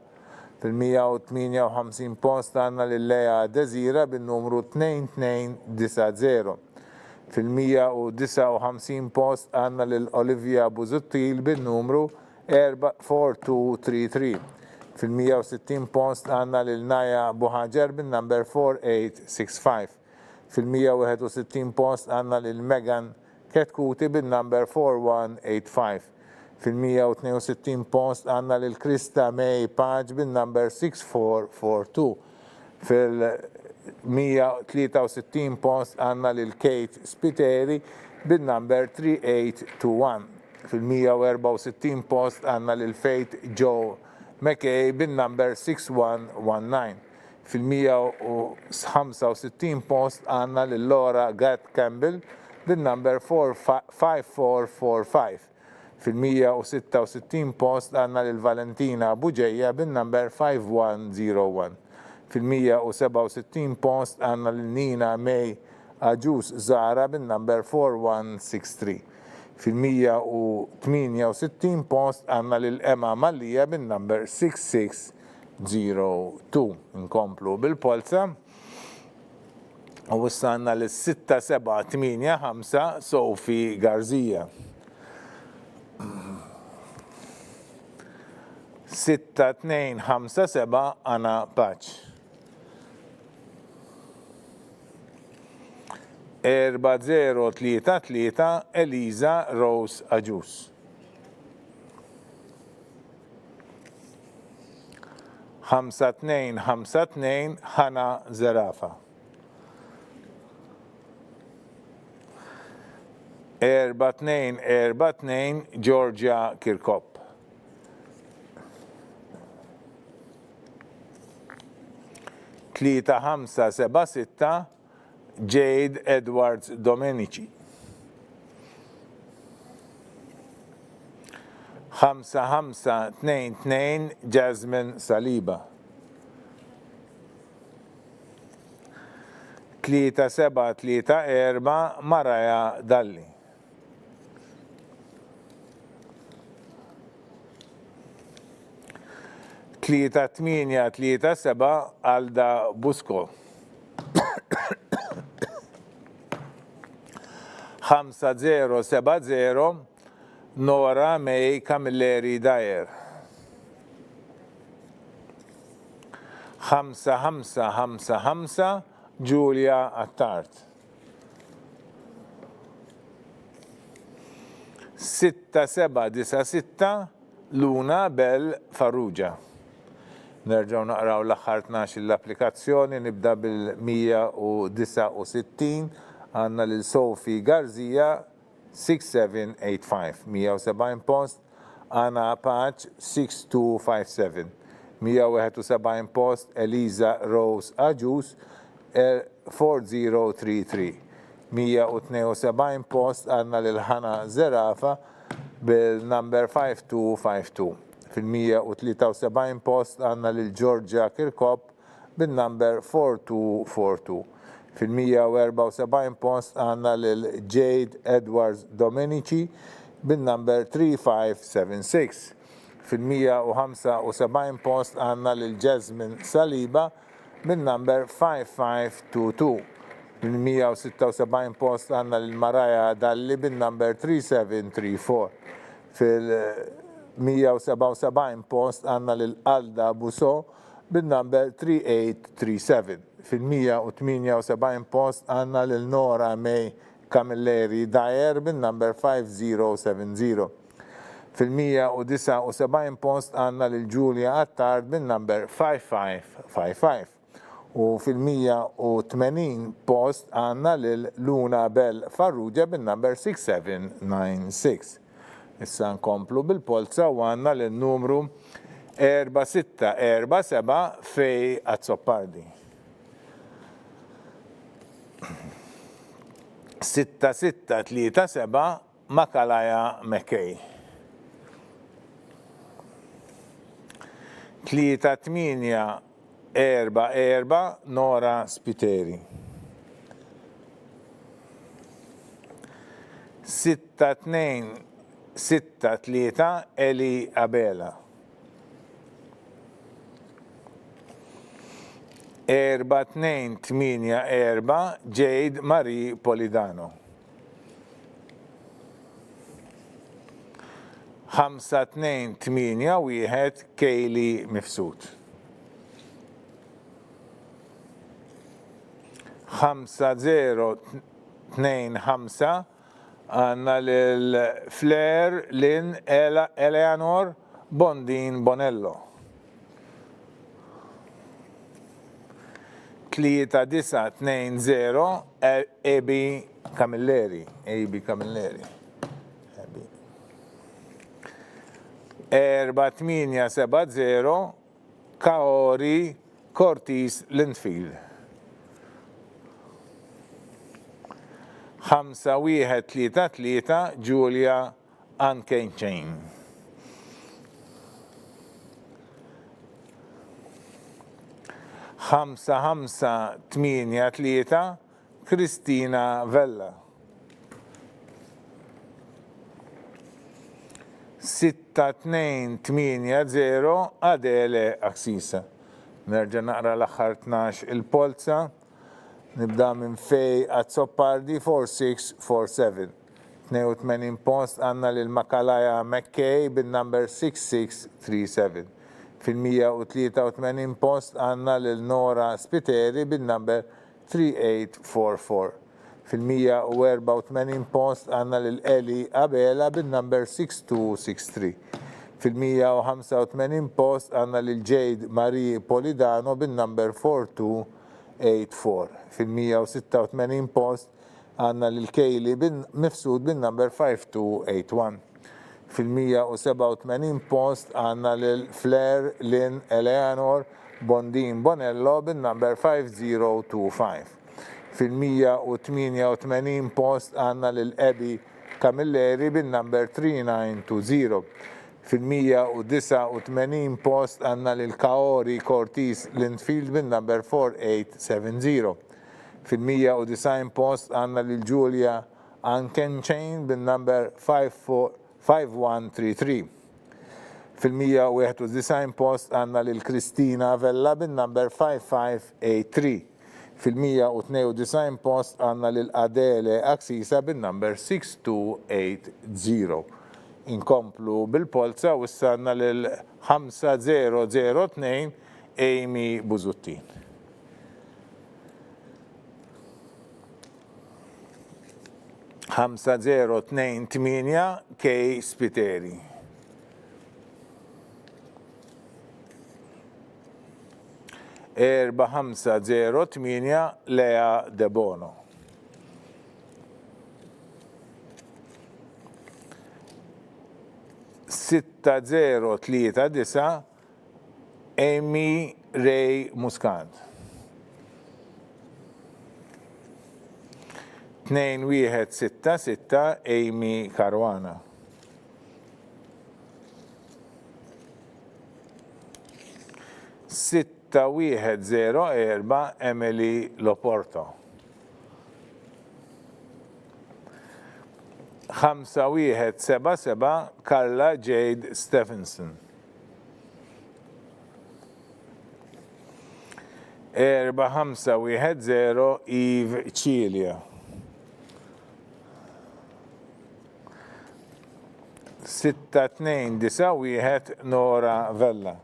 Fil-158 post għanna l-Lea Desira bin-numru 2290. fil-159 post għanna l-Olivia Buzuttil bin-numru 4233. Fil-160 post għanna l-Naja Buħaġer bin-number 4865. Fil-161 post għanna l-Megan Ketkuti bin-number 4185. Fil-162 post għanna l-Krista May Page bin-number 6442. Fil-163 post għanna l-Kate Spiteri bin-number 3821. Fil-164 post għanna l-Faith Joe McKay bin-number 6119. Fil-165 post għanna l-Laura Gat Campbell bin-number 5445. Fil-166 post għanna l-Valentina Buġeja bin-number 5101. Fil-167 post għanna l-Nina May Aġus Zara bin-number 4163. Fil-168 post għanna l-Emma Mallija bin-number 6602. Nkomplu bil-polza. U għanna l-6785 Sophie Garzija. 6257 Anna Paċ. 4033 Eliza Rose Aġus. 5252 Hana Zerafa. 4242 Georgia Kirkop. 3576 Jade Edwards Domenici. 5522 Jasmine Saliba. 3734 Maraja Dalli. 3837 Alda Busco. 5070 Nora May Camilleri Dyer. 5555 Giulia Attart. 6796 Luna Bell Farrugia. Nerġaw naqraw l-aħħar 12 l-applikazzjoni, nibda bil-169 għanna l-Sophie Garzija 6785, 170 post Anna Paċ 6257, 171 post Eliza Rose Aġus 4033, 172 post għanna l-Ħana Zerafa bil-number 5252. Fil-173 post għanna l-Georgia Kirkop bil-number 4242. Fil-174 post għanna l-Jade Edwards Domenici bil-number 3576. Fil-175 post għanna l-Jasmine Saliba bil-number 5522. Fil-176 post għanna l-Maraja Dalli bil-number 3734. Fil-177 post għanna l-Alda Buso bil-number 3837. Fil-178 post għanna l-Nora May Camilleri Dyer bil-number 5070. Fil-179 post għanna l-Giulia Attard bil-number 5555. U fil-180 post għanna l-Luna Bell Farrugia bil-number 6796. Issa nkomplu bil-polza u għanna l-numru 4647 Fej Azzopardi. 6637 Makalaja McKay. 3844 Nora Spiteri. 6263 Eli Abela. 4284 Jade Marie Polidano. 5-2-8-1 Kejli Mifsud. 5-0-2-5 għanna l-Flair Lynn Eleanor Bondin Bonello. 3-9-2-0 Ebi Camilleri. 4-8-7-0 Kaori Cortis Linfield. 5-1-3-3 Julia Ankenchain. 5-5-8-3 Kristina Vella. 6-2-8-0 Adele Aksisa. Nerġa' naqra l-aħħar 12 il-polza. Nibda minn Fej Azzopardi 4-6-4-7. 82 post għanna l-Makalaja McKay bin-number 6637. Fil-183 post għanna l-Nora Spiteri bin-number 3844. Fil-184 post għanna l-Eli Abela bin-number 6263. Fil-185 post għanna l-Jade Marie Polidano bin-number 4284. Fil-186 post għanna l-Kejli Mifsud bin-number 5281. Fil-187 post għanna l-Flair Lynn Eleanor Bondin Bonello bin-number 5025. Fil-188 post għanna l-Ebi Camilleri bin-number 3920. Fil-189 post għanna l-Kaori Cortis Linfield bin-number 4870. Fil-190 post għanna l-Julia Ankenchain bin-number 5133. Fil-191 post għanna l-Kristina Vella bin-number 5583. Fil-192 post għanna l-Adele Aksisa bin-number 6280. Inkomplu bil-polza u s-sanna l-5002 Amy Buzuttin. 5028 Kay Spiteri. 4508 Lea De Bono. 6039 Amy Ray Muscat. 2166 Amy Caruana. 6104 Emily Loporto. 5177 Carla Jade Stephenson. 4510 Eve Cilia. 6291 Nora Vella.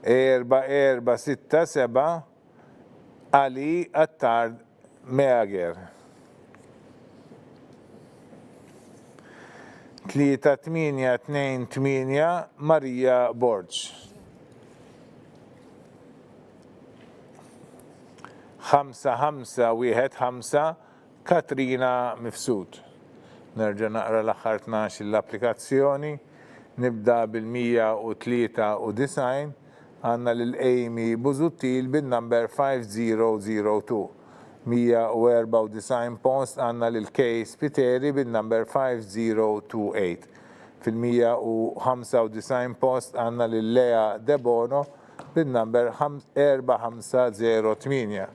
4467 Ali Attard Meager. 3828 Maria Borg. 5515 Katrina Mifsud. Nerġa' naqra l-aħħar 12 l-applikazzjoni. Nibda bil-193 għanna l-Amy Buzuttil bin-number 5002. 194 post għanna l-Kay Spiteri bin-number 5028. Fil-195 post għanna l-Lea De Bono bin-number 4508.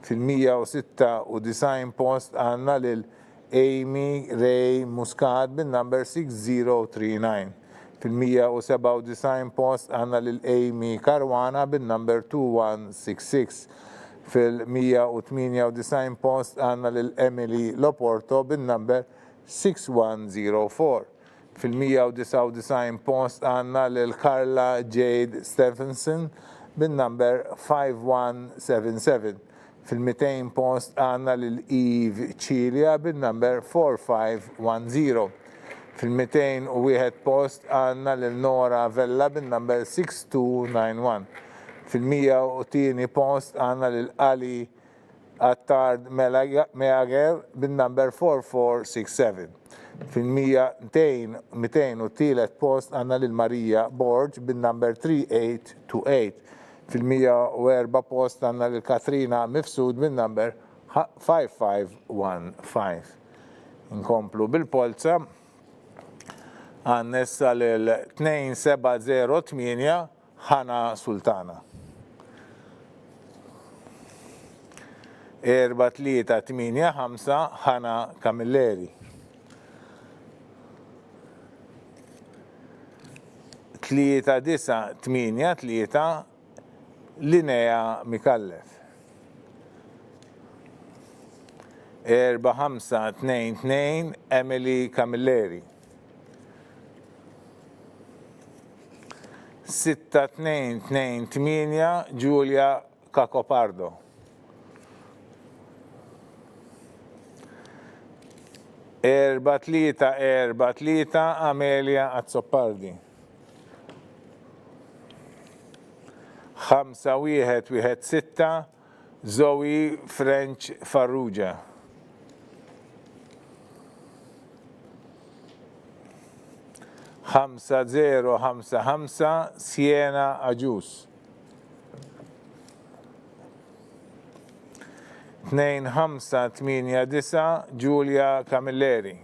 Fil-196 post għanna l-Amy Ray Muscat bin-number 6039. Fil-197 post għanna l-Amy Caruana bin-number 2166. Fil-198 post għanna l-Emily Loporto bin-number 6104. Fil-199 post għanna l-Carla Jade Stephenson bin-number 5177. Fil-200 post għanna l-Eve Cilia bin-number 4510. Fil-201 post għanna l-Nora Vella bin-number 6291. Fil-102 post għanna l-Ali Attard Meager bin-number 4467. Fil-203 post għanna l-Marija Borg bin-number 3828. Fil-104 post għanna l-Katrina Mifsud bin-number 5515. Nkomplu bil-polza għannessa l-2708 Ħana Sultana. 4385 Ħana Camilleri. 3983 Linea Mikallef. 4522 Emily Camilleri. 6228 Giulia Cacopardo. 4343 Amelia Azzopardi. 5116 Zoe French Farrugia. 5055 Siena Ajus. 2589 Giulia Camilleri.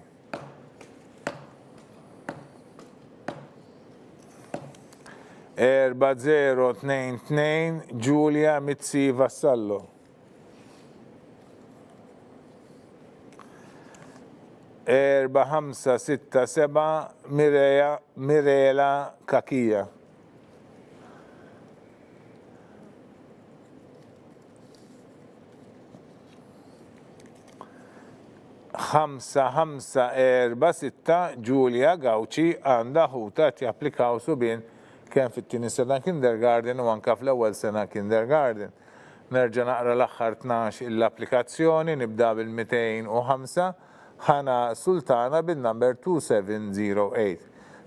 4022 Giulia Mizzi Vassallo. 4567 Mirela Kakija. 5546 Giulia Gawci għandha ħuta japplikaw subien kemm fit-tieni sena kindergarten u anke fl-ewwel sena kindergarten. Nerġa' naqra l-aħħar 12 l-applikazzjoni nibda bil-205 Ħana Sultana bin-number 2708.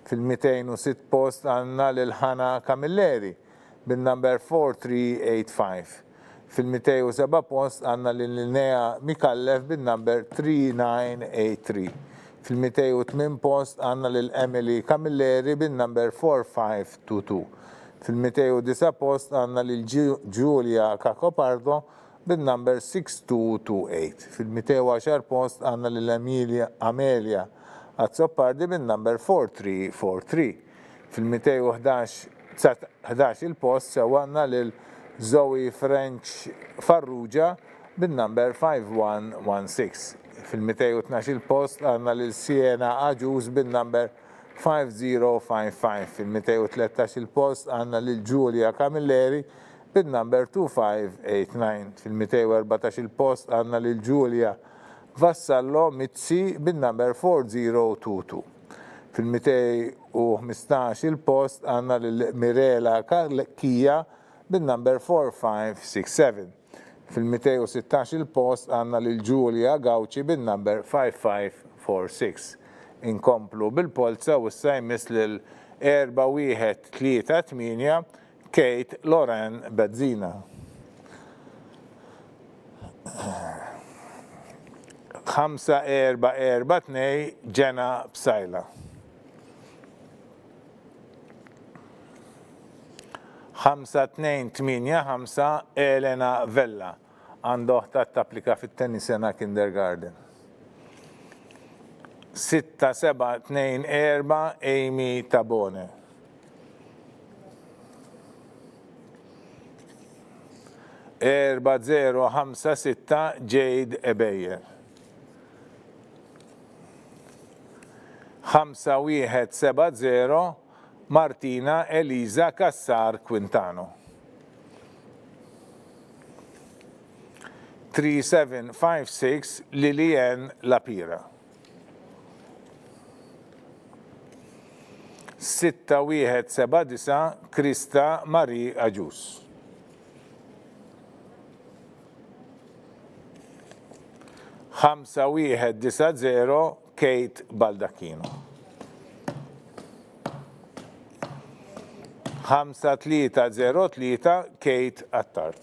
Fil-206 post għandna lil Ħana Camilleri bin-number 4385. Fil-207 post għandna lil Linea Mikallef bin-number 3983. Fil-208 post għandna lil Emily Camilleri bin-number 4522. Fil-209 post għandna lil Giulia Cacopardo bin-number 6228. Fil-210 post għandna lil Amelia Azzopardi bin-number 4343. Fil-211 il-post sewa għandna lil Zoe French Farrugia bin-number 5116. Fil-212 il-post għandna lil Siena Ajus bin-number 5055. Fil-213 il-post għandna lil Giulia Camilleri bin-number 2589. Fil-214 il-post għandna lil Giulia Vassallo Mizzi bin-number 4022. Fil-215 il-post għandna lil Mirela Kakija bin-number 4567. Fil-216 il-post għandna lil Giulia Gawci bin-number 5546. Inkomplu bil-polza u issa jmiss lil 4138 Kate Loren Bezzina. 5442 Jenna Psajla. 5285 Elena Vella għandu ħtat tapplika fit-tenni sena kindergarten. 6724 Amy Tabone. 4056 Jade Ebeyer. 5170 Martina Eliza Cassar Quintano. 3756 Lilien Lapira. 6179 Krista Marie Aġus. 5190 Kate Baldacchino. 5303 Kate Attard.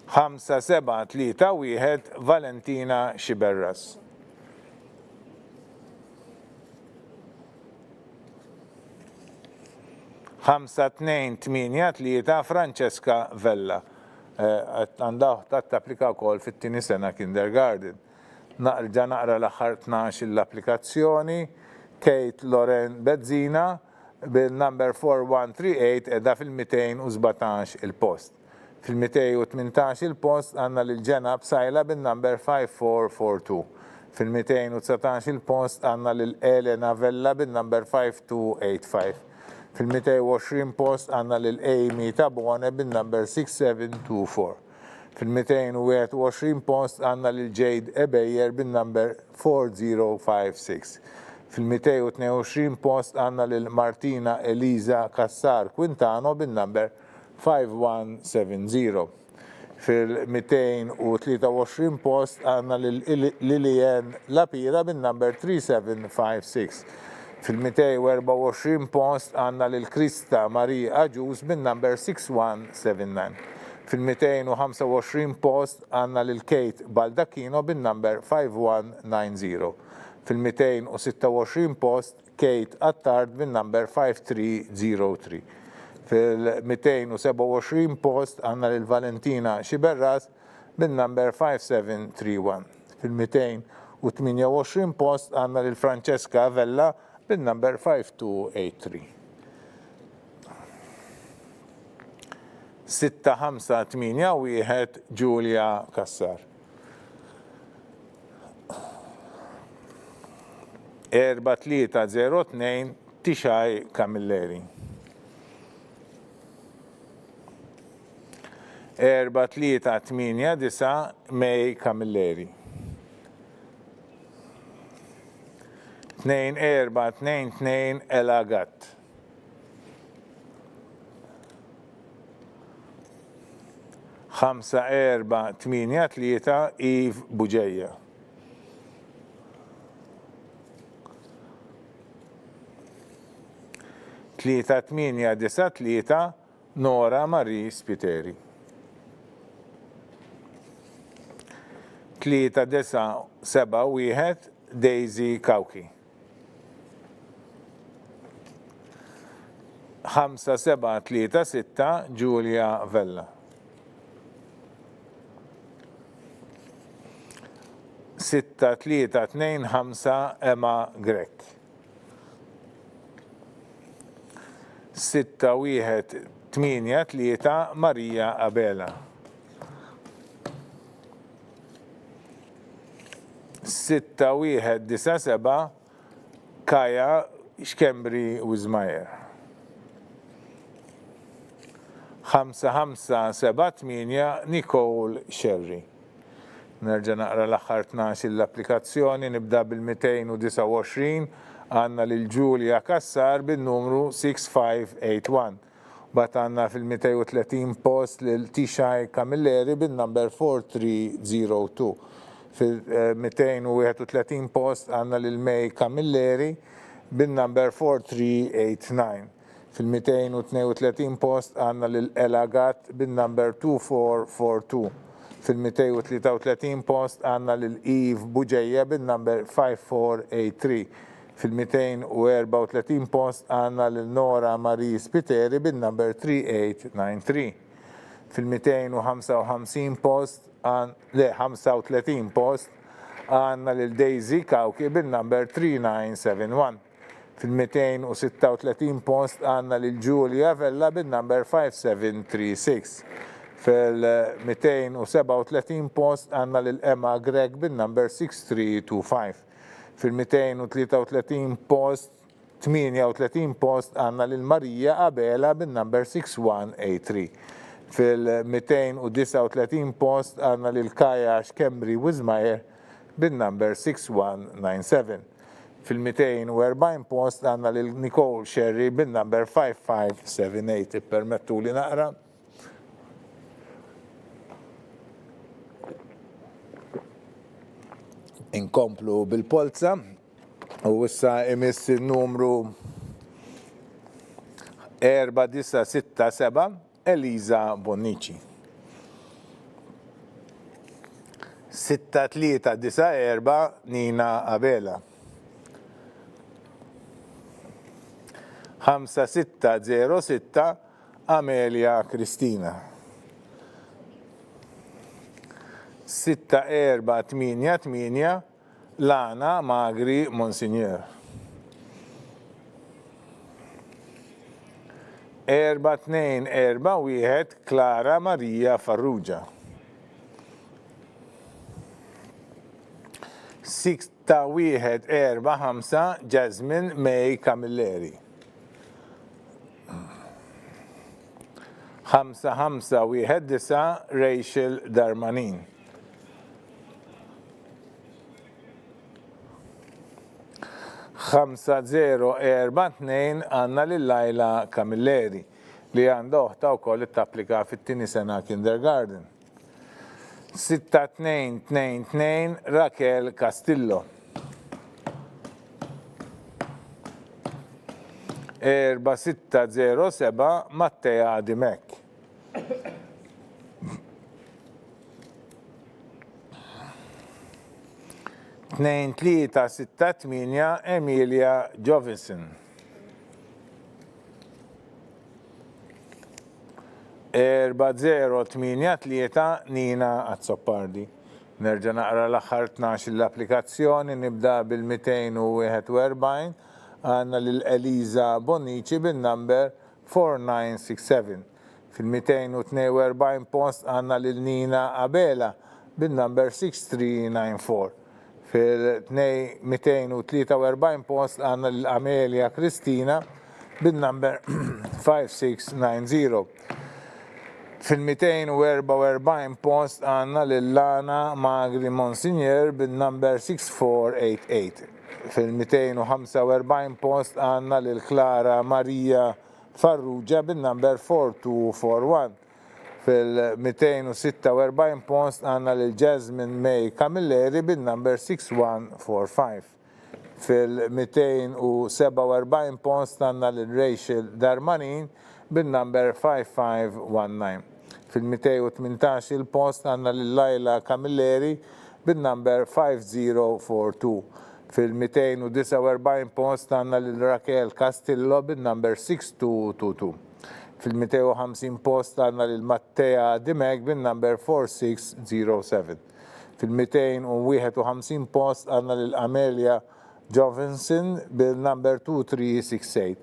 5731 Valentina Xiberras. 5283 Francesca Vella. Għandaw t-applika kol fit-tini sena kindergarten. Naqra l-axar 12 l-applikazzjoni. Kate Loren Bezzina bil-number 4138 edha fil-217 il-post. Fil-218 il-post għanna l-ġenab Sajla bil-number 5442. Fil-219 il-post għanna l-Elena Vella bil-number 5285. Fil-220 post għanna l-Amy Tabone bil-number 6724. Fil-221 post għanna l-Jade Ebejer bil-number 4056. Fil-222 post għanna l-Martina Eliza Kassar Quintano bil-number 5170. Fil-223 post għanna l-Lilien Lapira bil-number 3756. Fil-224 post għanna l-Krista Marie Aġus bil-number 6179. Fil-225 post għanna l-Kate Baldacchino bil-number 5190. Fil-226 post Kate Attard bil-number 5303. Fil-227 post għanna l-Valentina Xiberras bil-number 5731. Fil-228 post għanna l-Francesca Vella bil-number 5283. 6581 Giulia Kassar. 4302 Tixaj Camilleri. 4389 May Camilleri. 2422 Elagat. 5483 Eve Buġeja. 3893 Nora Marie Spiteri. 3971 Daisy Kauki. 5736 Giulia Vella. 6325 Emma Grek. 6183 Maria Abela. 6197 Kaja Xkembri Uzmajer. 5578 Nicole Sherry. Nerġa' naqra l-aħħar 12 l-applikazzjoni, nibda bil-229 għanna lil-Giulia Kassar bil-numru 6581. Bat għanna fil-230 post lil-Tixaj Camilleri bil-number 4302. Fil-231 post għanna lil-May Camilleri bil-number 4389. Fil-232 post għanna lil-Elagat bil-number 2442. Fil-233 post għanna l-Eve Buġeja bil-number 5483. Fil-234 post għanna l-Nora Marie Spiteri bil-number 3893. Fil-255 post 35 post għanna l-Daisy Kauki bil-number 3971. Fil-236 post għanna l-Giulia Vella bil-number 5736. Fil-237 post għanna l-Emma Greg bil-number 6325. Fil-238 post 38 post għanna l-Marija Abela bil-number 6183. Fil-239 post għandna lil Kajax Kemri Wizmajer bin-number 6197. Fil-240 post għandna lil Nicole Sherry bin-number 5578. Permettu li naqra. Inkomplu bil-polza u issa imiss il-numru 4967 Eliza Bonnici. 6394 Nina Abela. 5606 Amelia Cristina. 6488 Lana Magri Monsignor. 4241 Clara Maria Farrugia. 6145 Jasmine May Camilleri. 5519 Rachel Darmanin. 5042 għanna lil-Lajla Camilleri li għandha oħta wkoll tapplika fit-tieni sena kindergarten. 6222 Raquel Castillo. 4607 Mattea Dimek. 2368 Emilia Jovinson. 4083 Nina Azzopardi. Nerġa' naqra l-aħħar 12 l-applikazzjoni, nibda bil-241 għandna lil Eliza Bonnici bin-number 4967. Fil-242 post għandna lil Nina Abela bin-number 6394. Fil-243 post għanna l-Amelia Cristina bin-number 5690. Fil-244 post għanna l-Lana Magri Monsignor bin-number 6488. Fil-245 post għanna l-Clara Maria Farrugia bin-number 4241. Fil-246 post għanna l-Jasmine May Camilleri bin-number 6145. Fil-247 post għanna l-Rachel Darmanin bin-number 5519. Fil-218 post għanna l-Lajla Camilleri bin-number 5042. Fil-249 post għanna l-Raquel Castillo bin-number 6222. Fil-250 post għanna l-Mattea Dimek bin-number 4607. Fil-251 post għanna l-Amelia Jovinson bil-number 2368.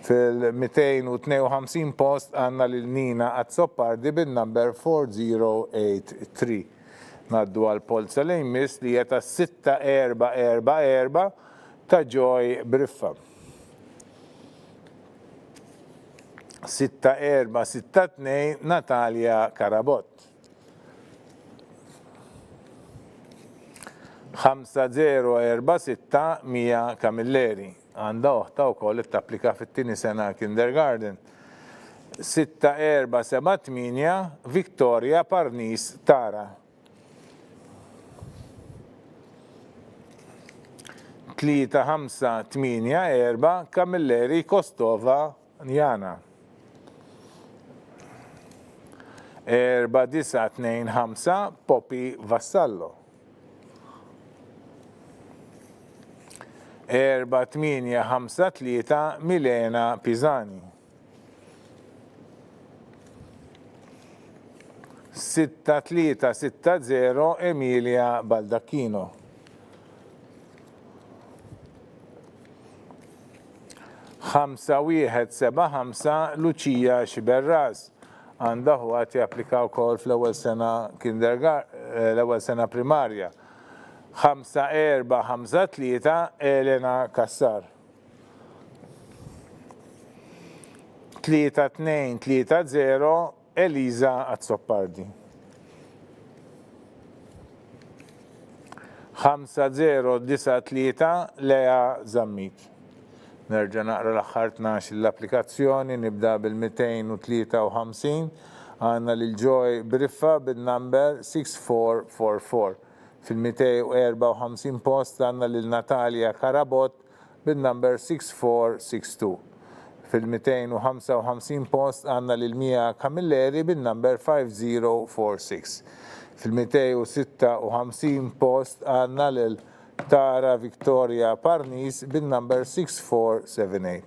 Fil-252 post għanna l-Nina Azzopardi bil-number 4083. Naddu għal-polza li jmiss li jeta 6444 ta' Joy Briffa. 6462 Natalia Karabot. 5046 Mia Camilleri. Għanda oħta wkoll tapplika fit-tieni sena kindergarten. 6478 Victoria Parnis Tara. 3584 Camilleri Kostova Njana. 4925 Poppy Vassallo. 4853 Milena Pisani. 6360 Emilia Baldacchino. 5175 Lucia Xiberraz. Għandaħu għati applikaw kol fl-ewwel sena l-ewwel sena primarja. 5453 Elena Kassar. 3230 Eliza Azzoppardi. 5093 Lea Zammit. Nerġa' naqra l-aħħar 12 l-applikazzjoni, nibda bil-253 għandna lil Joy Briffa bin-number 6444. Fil-254 post għandna lil Natalia Karabot bin-number 6462. Fil-255 post għandna lil Mia Camilleri bin-number 5046. Fil-256 post għandna lil Tara Victoria Parnis bin-number 6478.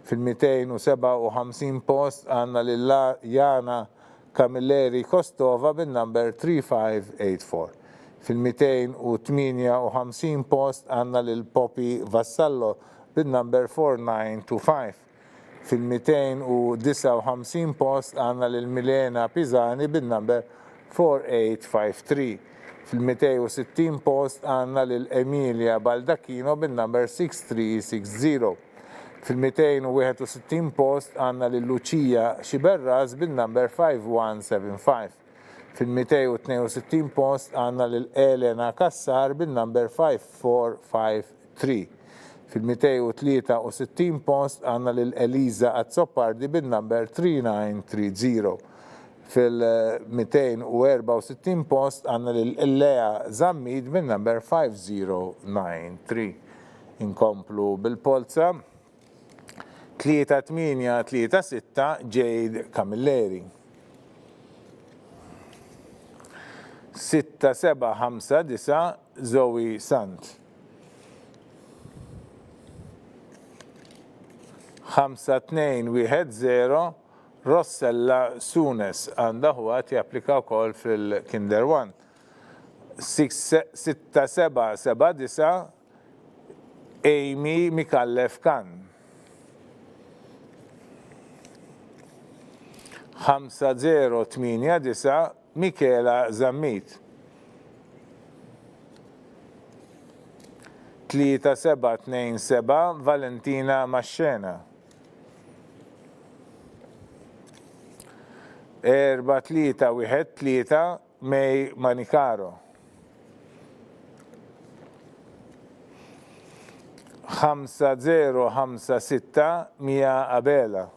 Fil-257 post għandna lil Jana Camilleri Kostova bin-number 3584. Fil-258 post għandna lil Poppy Vassallo bin-number 4925. Fil-259 post għandna lil Milena Pisani bin-number 4853. Fil-260 post għandna lil Emilia Baldacchino bin-number 6360. Fil-261 post għandna lil Lucia Xiberras bin-number 5175. Fil-262 post għandna lil Elena Kassar bin-number 5453. Fil-263 post għandna lil Eliza Azzoppardi bin-number 3930. Fil-264 post għandna lil Lea Zammid bin-number 5093. Inkomplu bil-polza. 3836 Jade Camilleri. 6759 Zoe Sant. 5210 Rossella Sunes għandha ħuat japplika wkoll fil-Kinder 1. 6779 Amy Mikallef Khan. 5089 Michela Zammit. 3727 Valentina Mascena. 4313 May Manicaro. 5056 Mia Abela.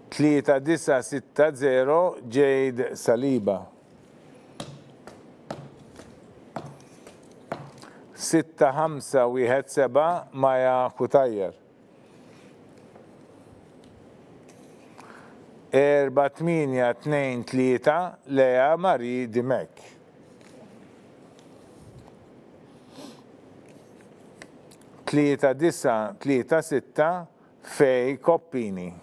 3960 Jade Saliba. 6517 Maja Kutajjer. 4823 Lea Marie Dimek. 3936 Fej Koppini.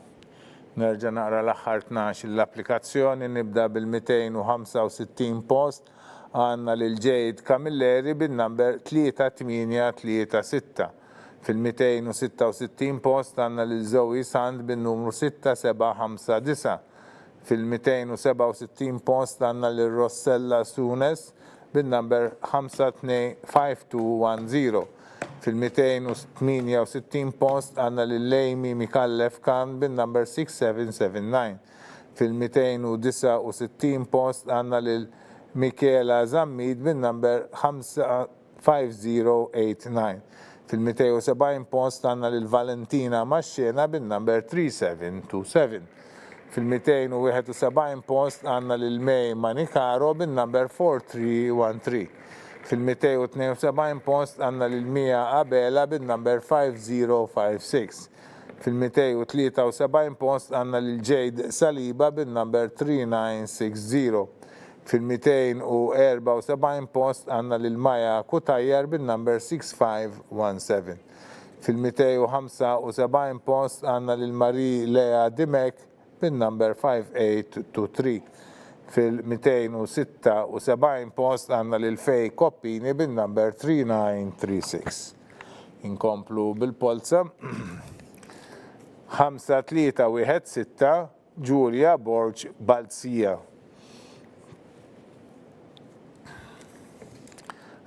Nerġa' naqra l-aħħar 12 l-applikazzjoni, nibda bil-265 post għandna lil Jade Camilleri bin-number 3836. Fil-266 post għandna lil Zoe Sand bin-numru 6759. Fil-267 post għandna lil Rossella Sunes bin-number 5210. Fil-268 post għandna lil Amy Mikallef Khan bin-number 6779. Fil-269 post għandna lil Michela Zammid bin-number 5089. Fil-270 post għandna lil Valentina Mascena bin-number 3727. Fil-271 post għandna lil May Manicaro bin-number 4313. Fil-272 post għandna lil Mia Abela bin-number 5056. Fil-273 post għandna lil Jade Saliba bin-number 3960. Fil-274 post għandna lil Maja Kutajjar bin-number 6517. Fil-275 post għandna lil Marie Lea Dimek bin-number 5823. Fil-276 post għandna lil Fej Koppini bin-number 3936. Inkomplu bil-polza. 5316 Giulia Borg Balzija.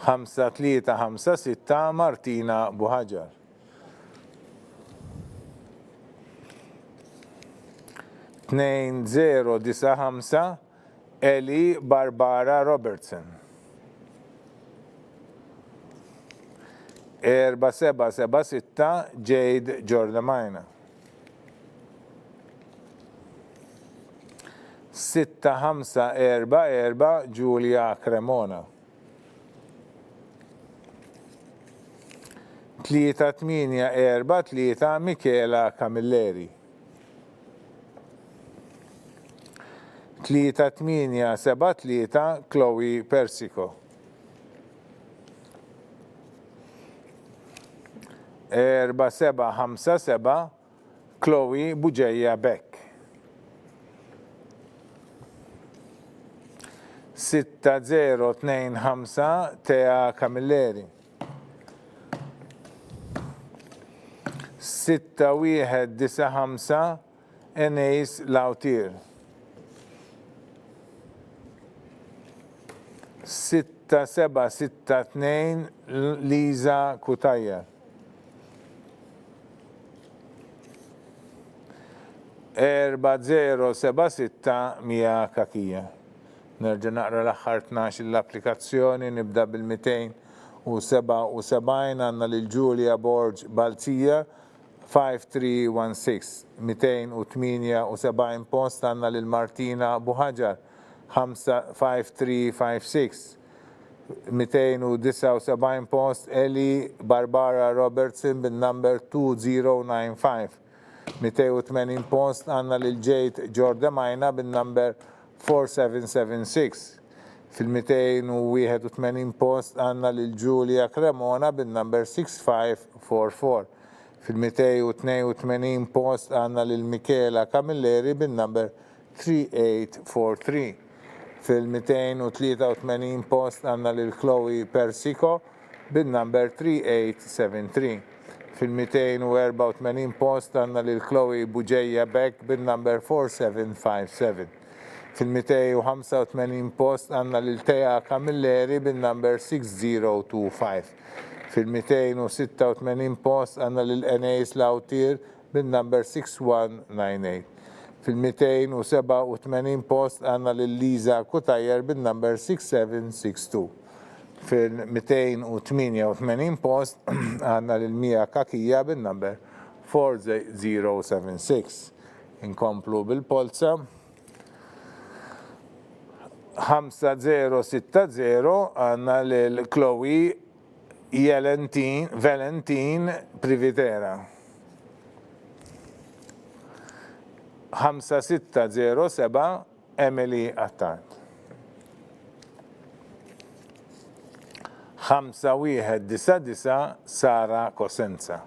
5356 Martina Buħaġar. 2095 Eli Barbara Robertson. 4776 Jade Giordamina. 6544 Giulia Cremona. 3843 Michela Camilleri. 3873 Chloe Persico. 4757 Chloe Bugeja Beck. 6025 Tea Camilleri. 6195 Enes Lautir. 6762 Liza Kutaya. 4076 Mia Kakija. Nerġa' naqra l-aħħar 12 l-applikazzjoni, nibda bil-277 għandna lil Julia Borg Balzija 5316. 278 post għandna lil Martina Buħaġar 5356. 279 post Eli Barbara Robertson bin-number 2095. 280 post għandna lil Jade Giordamina bin-number 4776. Fil-281 post għandna lil Giulia Cremona bin-number 6544. Fil-282 post għandna lil Michela Camilleri bin-number 3843. Fil-283 post għandna lil Chloe Persico bin-number 3873. Fil-284 post għandna lil Chloe Bugeja Beck bin-number 4757. Fil-285 post għandna lil Tea Camilleri bin-number 6025. Fil-286 post għandna lil Enes Lautir bin-number 6198. Fil-287 post għandna lil Liza Kutajer bin-number 6762. Fil-288 post għandna lil Mia Kakija bin-number 4076. Inkomplu bil-polza. 5060 għandna lil Chloe Valentin Privitera. 5607 Emily Attard. 5199 Sara Cosenza.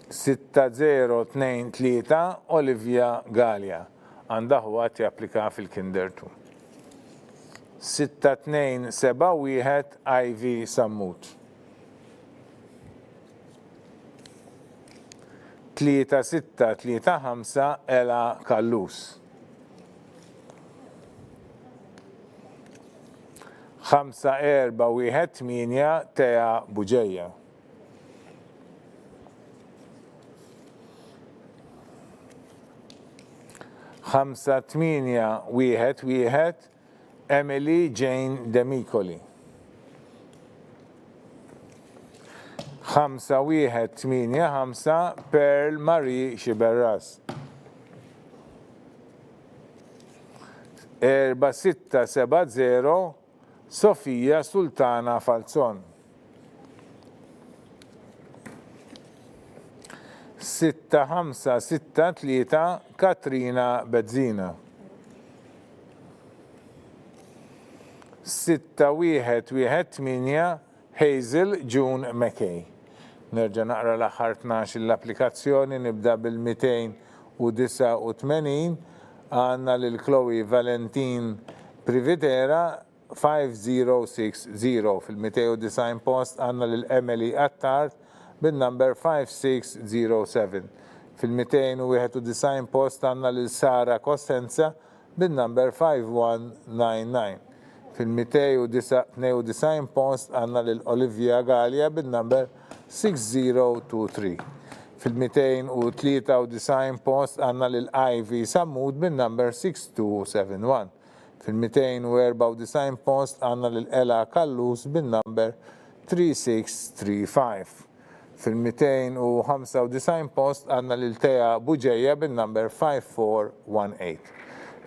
6023 Olivia Galia. Għandha ħwat japplika fil-Kinder 2. 6271 Ivy Sammut. 3635 Ela Kallus. 5418 Tea Buġeja. 5811 Emily Jane Demicoli. 5185 Pearl Marie Xiberras. 4670 Sofia Sultana Falzon. 6563 Katrina Bezzina. 6118 Hazel June McKay. Nerġa' naqra l-aħħar 12 l-applikazzjoni, nibda bil-289 għandna lil Chloe Valentin Privitera 5060. Fil-290 post għandna lil Emily Attard bin-number 5607. Fil-291 post għandna lil Sara Cosenza bin-number 5199. Fil-292 post għandna lil Olivia Galia bin-number 6023. Fil-293 post għanna l-Ivy Samud bin-number 6271. Fil-294 post għanna l-Ela Kallus bin-number 3635. Fil-295 post għanna l-Teja Buġeja bin-number 5418.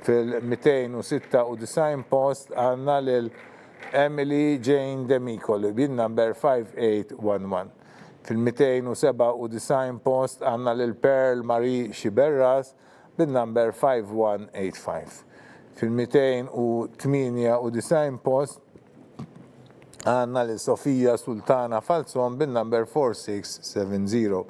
Fil-296 post għanna l-Emily Jane Demicoli bin-number 5811. Fil-297 post għanna l-Pearl Marie Xiberras bin-number 5185. Fil-298 post għanna l-Sofija Sultana Falzon bin-number 4670.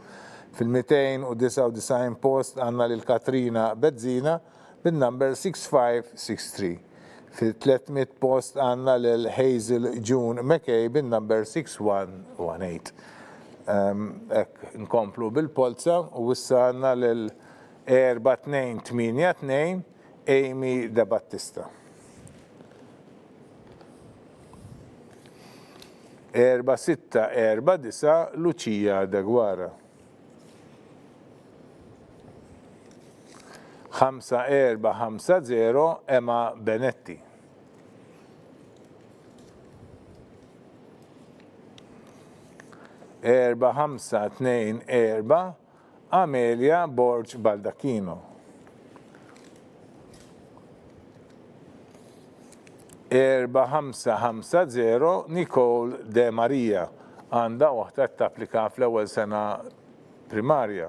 Fil-299 post għanna l-Katrina Bezzina bin-number 6563. Fil-300 post għanna l-Hazel June McKay bin-number 6118. Nkomplu bil-polza u issa għanna l-4282 Amy De Battista. 4649 Lucia De Guara. 5450 Emma Benetti. 4524 Amelia Borg Baldacchino. 4550 Nicole De Maria għanda waħda tapplika fl-ewwel sena primarja.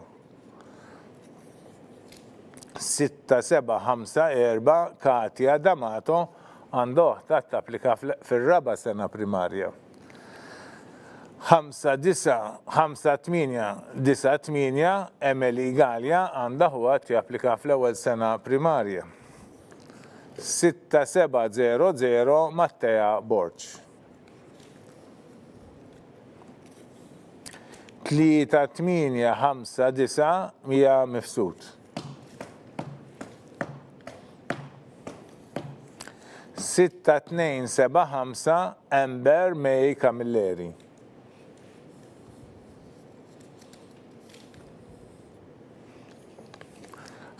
6754 Katia D'Amato għanda waħda tapplika fil-raba sena primarja. 5898 Emily Gallia għanda huwa japplika fl-ewwel sena primarja. 6700 Mattea Borch. 3859 Mia Mifsud. 6275 Amber May Camilleri.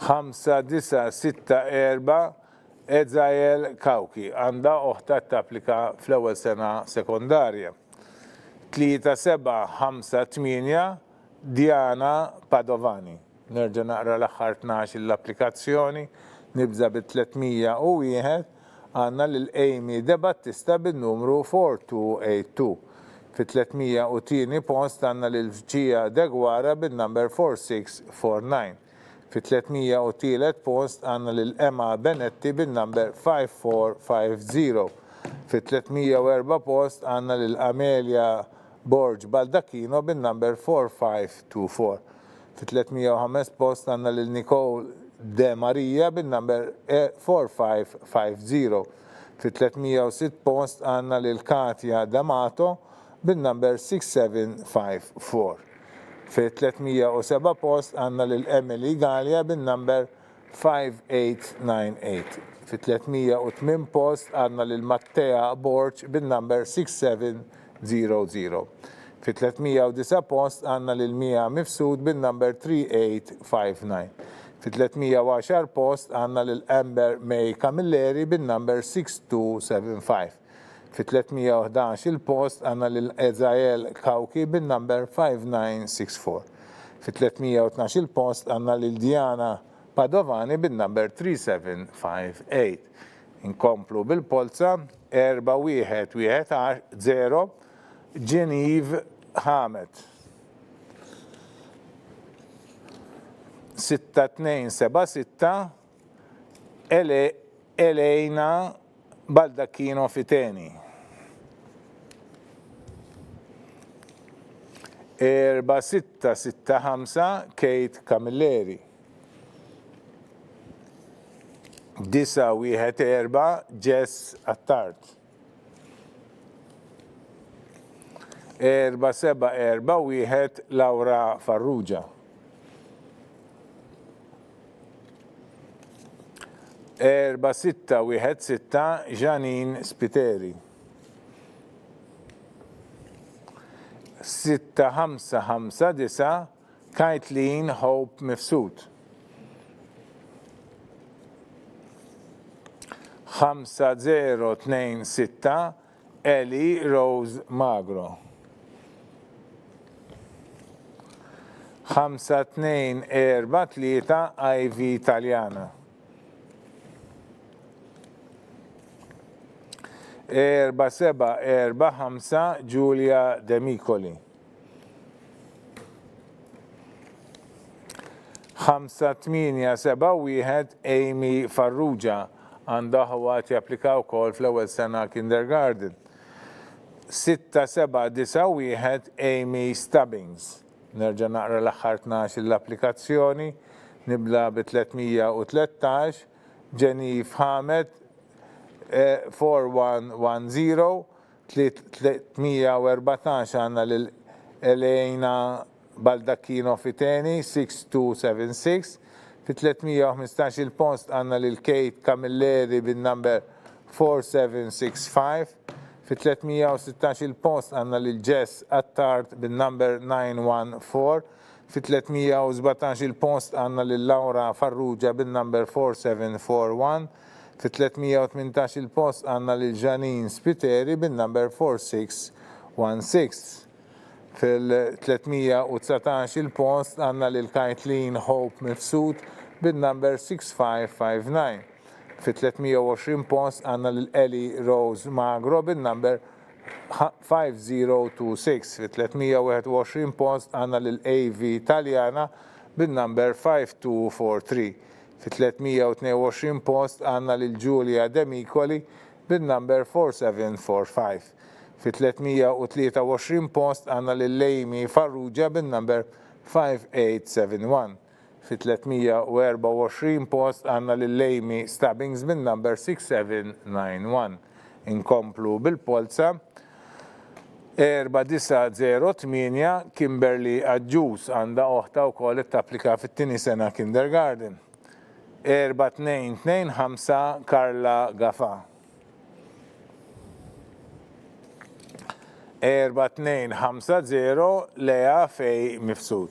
5964 Ezael Kawki għanda oħta tapplika fl-ewwel sena sekondarja. 3758 Diana Padovani. Nerġa' naqra l-aħħar 12 l-applikazzjoni, nibża bit-301 għandna lil Amy De Battista bin-numru 4282. Fit-302 post għandna lil Ġija De Guara bin-number 4649. Fit-303 post għanna l-Emma Benetti bin-number 5450. Fit-304 post għanna l-Amelia Borg Baldacchino bin-number 4524. Fit-305 post għanna l-Nicole De Maria bin-number 4550. Fit-306 post għanna l-Katia D'Amato bin-number 6754. Fi-307 post għanna l-Emily Gallia bin-number 5898. Fi-308 post għanna l-Mattea Borch bin-number 6700. Fi-309 post għanna l-Mia Mifsud bin-number 3859. Fi-310 post għanna l-Amber May Camilleri bin-number 6275. Fi-311 il-post għanna l-Ezael Kawki bin-number 5964. Fi-312 il-post għanna l-Diana Padovani bin-number 3758. Inkomplu bil-polza 4110 Genevieve Hamet. 6276 Elena Baldacchino Fiteni. 4665 Kate Camilleri. 914 Jess Attard. 4741 Laura Farrugia. 4616 Janine Spiteri. 6559 Kaitlin Hope Mifsud. 5026 Eli Rose Magro. 5243 Ivy Italjana. 4745 Giulia Demicoli. 5871 Amy Farrugia għandha ħwat japplikaw kol fl-ewwel sena kindergarten. 6791 Amy Stubbings. Nerġa' naqra l-aħħar 12 l-applikazzjoni, nibla bi 313, Jenif Hamed 4110, 314 għandna lil Elena Baldacchino Fiteni 6276, fi 315 il-post għandna lil Kate Camilleri bin-number 4765, fi 316 il-post għandna lil Jess Attard bin-number 914, fi 317 il-post għandna lil Laura Farrugia bin-number 4741, fi 318 il-post għandna lil Janine Spiteri bin-number 4616. Fil-319 il-post għandna lil Kaitlin Hope Mifsud bin-number 6559. Fi-320 post għandna lil Eli Rose Magro bin-number 5026. Fi-321 post għandna lil AV Italjana bin-number 5243. Fi-322 post għandna lil Giulia Demicoli bin-number 4745. Fi-323 post għandna lil Amy Farrugia bin-number 5871. Fi-324 post għandna lil Amy Stubbings bin-number 6791. Inkomplu bil-polza. 4908 Kimberly Adjus għandha oħta wkoll tapplika fit-tieni sena kindergarten. 4225 Karla Gafa. 4250 Lea Fej Mifsud.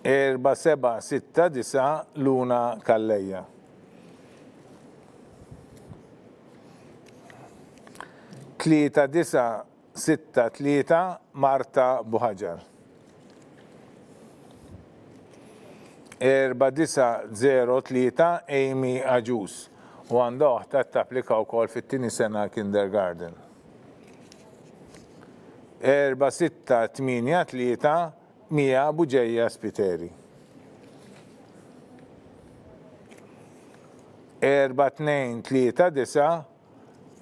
4769 Luna Kalleja. 3963 Marta Buħaġar. 4903 Amy Aġus. U għandha oħta tapplika wkoll fit-tieni sena kindergarten. 4683 Mija Buġejja Spiteri. 4239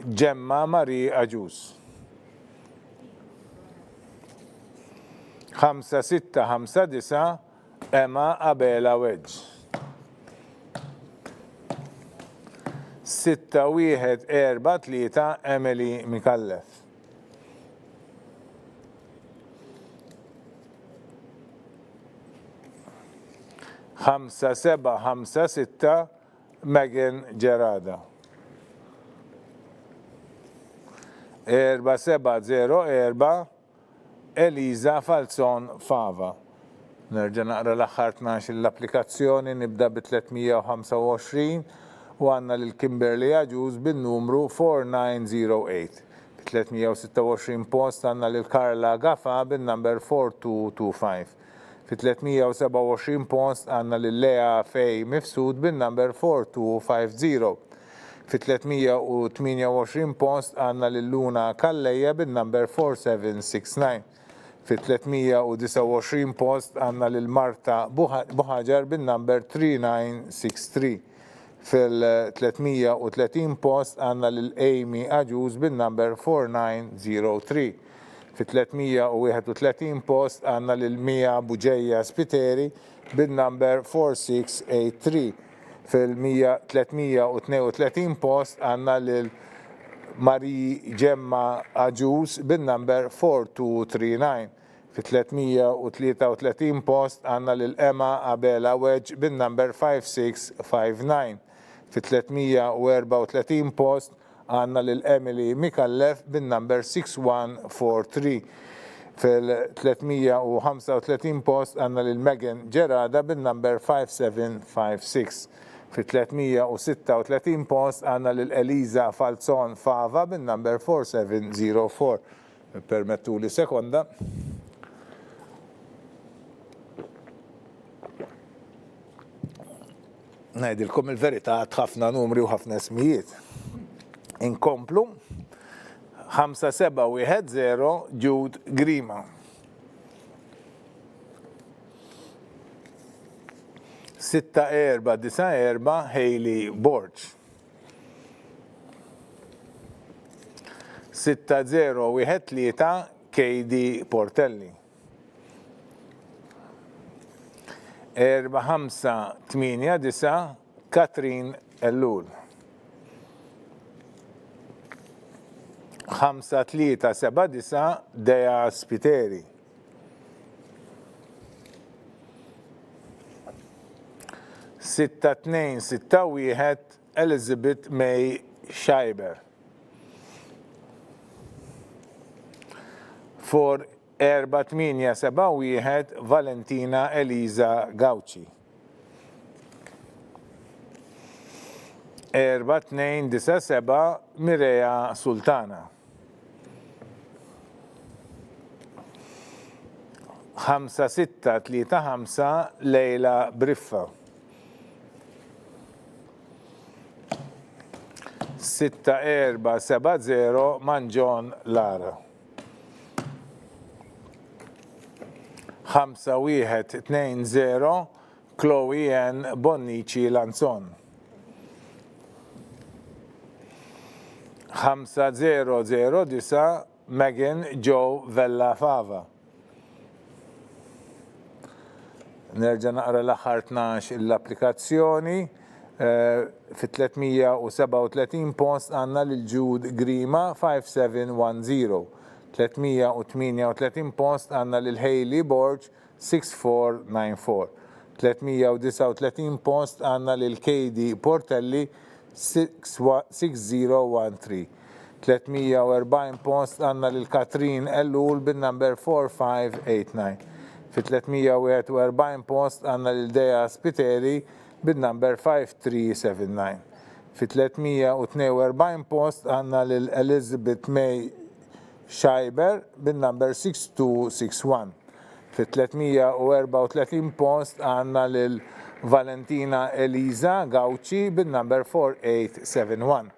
Ġemma Mari Aġus. 5659 Emma Abela Wedge. 6143 Emily Mikallef. 5756 Megan Gerada. 4704 Eliza Falzon Fava. Nerġa' naqra l-aħħar 12 l-applikazzjoni, nibda bi 325 u għandna lil Kimberly Aġus bin-numru 4908. Bi 326 post għandna lil Karla Gafa bin-number 4225. Fi 327 post għandna lil Lea Fej Mifsud bin-number 4250. Fi 328 post għandna lil Luna Kalleja bin-number 4769. Fi 329 post għandna lil Marta Buħaġar bin-number 3963. Fil-330 post għandna lil Amy Aġus bin-number 4903. Fi-331 post għandna lil Mija Buġejja Spiteri bin-number 4683. Fil-332 post għandna lil Mari Ġemma Aġus bin-number 4239. Fi-333 post għandna lil Emma Abela Wedge bin-number 5659. Fi-334 post għandna lil Emily Mikallef bin-number 6143. Fil-335 post għanna lil-Megan Ġerada bin-number 5756. Fil-336 post għanna lil-Eliza Falzon Fava bin-number 4704. Permettu li sekonda. Ngħidilkom il-verità ħafna numri u ħafna ismijiet. Inkomplu 5710 Jude Grima. 6494 Hailey Borch. 6013 Katie Portelli. 4589 Katrin Ellul. 5379 Dea Spiteri. 6261 Elizabeth May Scheiber. 4871 Valentina Eliza Gauci. 4297 Mireia Sultana. 5635 Leila Briffa. 6470 Manjon Lara. 5120 Chloe Ann Bonnici Lanzon. 5009 Megan Joe Vella Fava. Nerġa' naqra l-aħħar 12 l-applikazzjoni. Fit-337 post għanna lil-Jude Grima 5710. 338 post għanna lil-Hailey Borch 6494. 339 post għanna lil-Katie Portelli 6013. 340 post għanna lil-Katrin Ellul bin-number 4589. Fit-341 post għanna lil-Dea Spiteri bin-number 5379. Fit-342 post għanna lil-Elizabeth May Scheiber bin-number 6261. Fit-334 post għanna lil-Valentina Eliza Gauci bin-number 4871.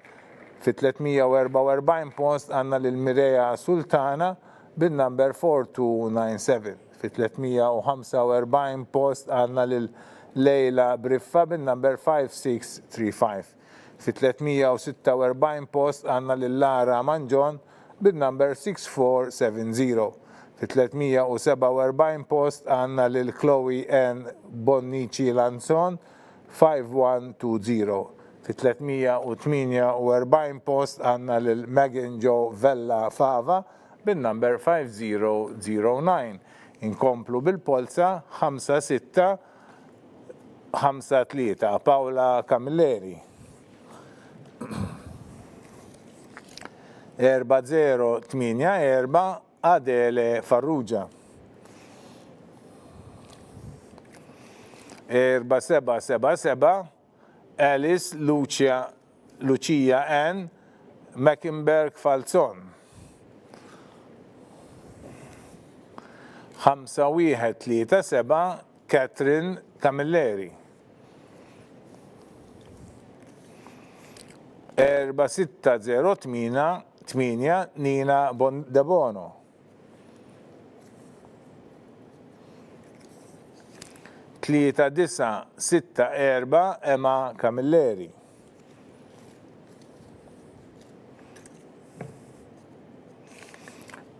Fit-344 post għanna lil-Mireia Sultana bin-number 4297. Fit-345 post għanna lil-Leila Briffa bin-number 5635. Fit-346 post għanna lil-Lara Manjon bin-number 6470. Fit-347 post għanna lil-Chloe Ann Bonnici Lanzon 5120. Fit-348 post għanna lil-Megan Joe Vella Fava bin-number 5009. Inkomplu bil-polza 5653 Paola Camilleri. 4084 Adele Farrugia. 4777 Alice Lucia Ann Meckenberg Falzon. 5137 Catherine Camilleri. 4608 Nina De Bono. 3964 Emma Camilleri.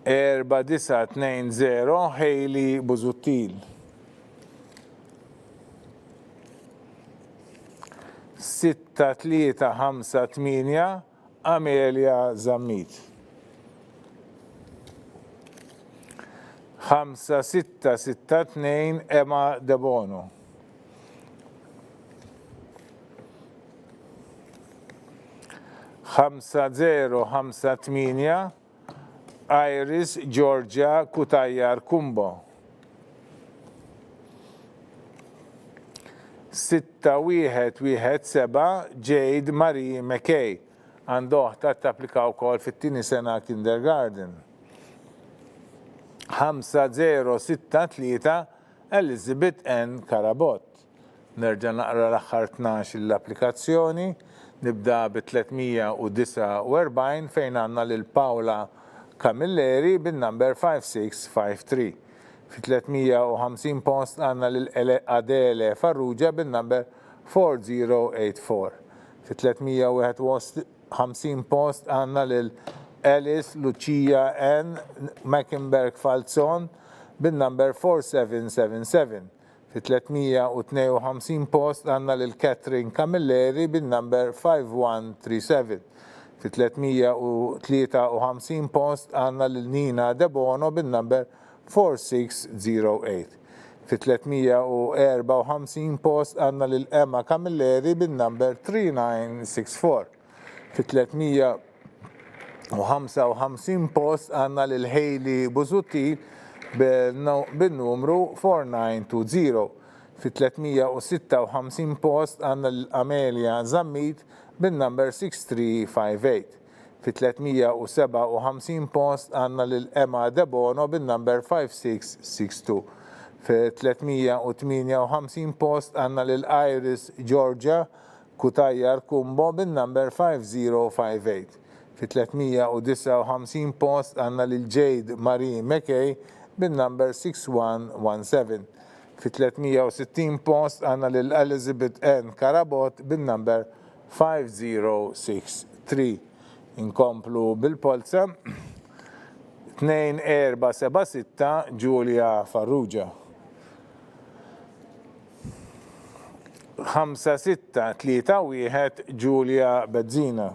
4920 Hailey Buzuttil. 6358 Amelia Zammit. 5662 Emma De Bono. 5058 Iris Georgia Kutajjar Kumbo. 6117 Jade Marie McKay. Għandu oħta tapplika wkoll fit-tieni sena kindergarten. 5063 Elizabeth N. Karabot. Nerġa' naqra l-aħħar 12 l-applikazzjoni. Nibda bi 349 fejn għandna lil Paula Camilleri bin-number 5653. Fi 350 post għandna lil Adele Farrugia bin-number 4084. Fi 351 post għandna lil Alice Lucia N. Mecklenburg Falzon bin-number 4777. Fi 352 post għandna lil Catherine Camilleri bin-number 5137. Fi 353 post għandna lil Nina Debono bin-number 4608. Fi 354 post għandna lil Emma Camilleri bin-number 3964. Fi 355 post għandna lil Hailey Buzutil bin-numru 4920. Fi 356 post għandna lil Amelia Zammit bin-number 6358. Fi 357 post għandna lil Emma Debono bin-number 5662. Fi 358 post għandna lil Iris Georgia Kutajjar Kumbo bin-number 5058. Fi 359 post għandna lil Jade Marie McKay bin-number 6117. Fi 360 post għandna lil Elizabeth N. Karabot bin-number 5063. Inkomplu bil-polza. 2476 Giulia Farrugia. 5631 Giulia Bezzina.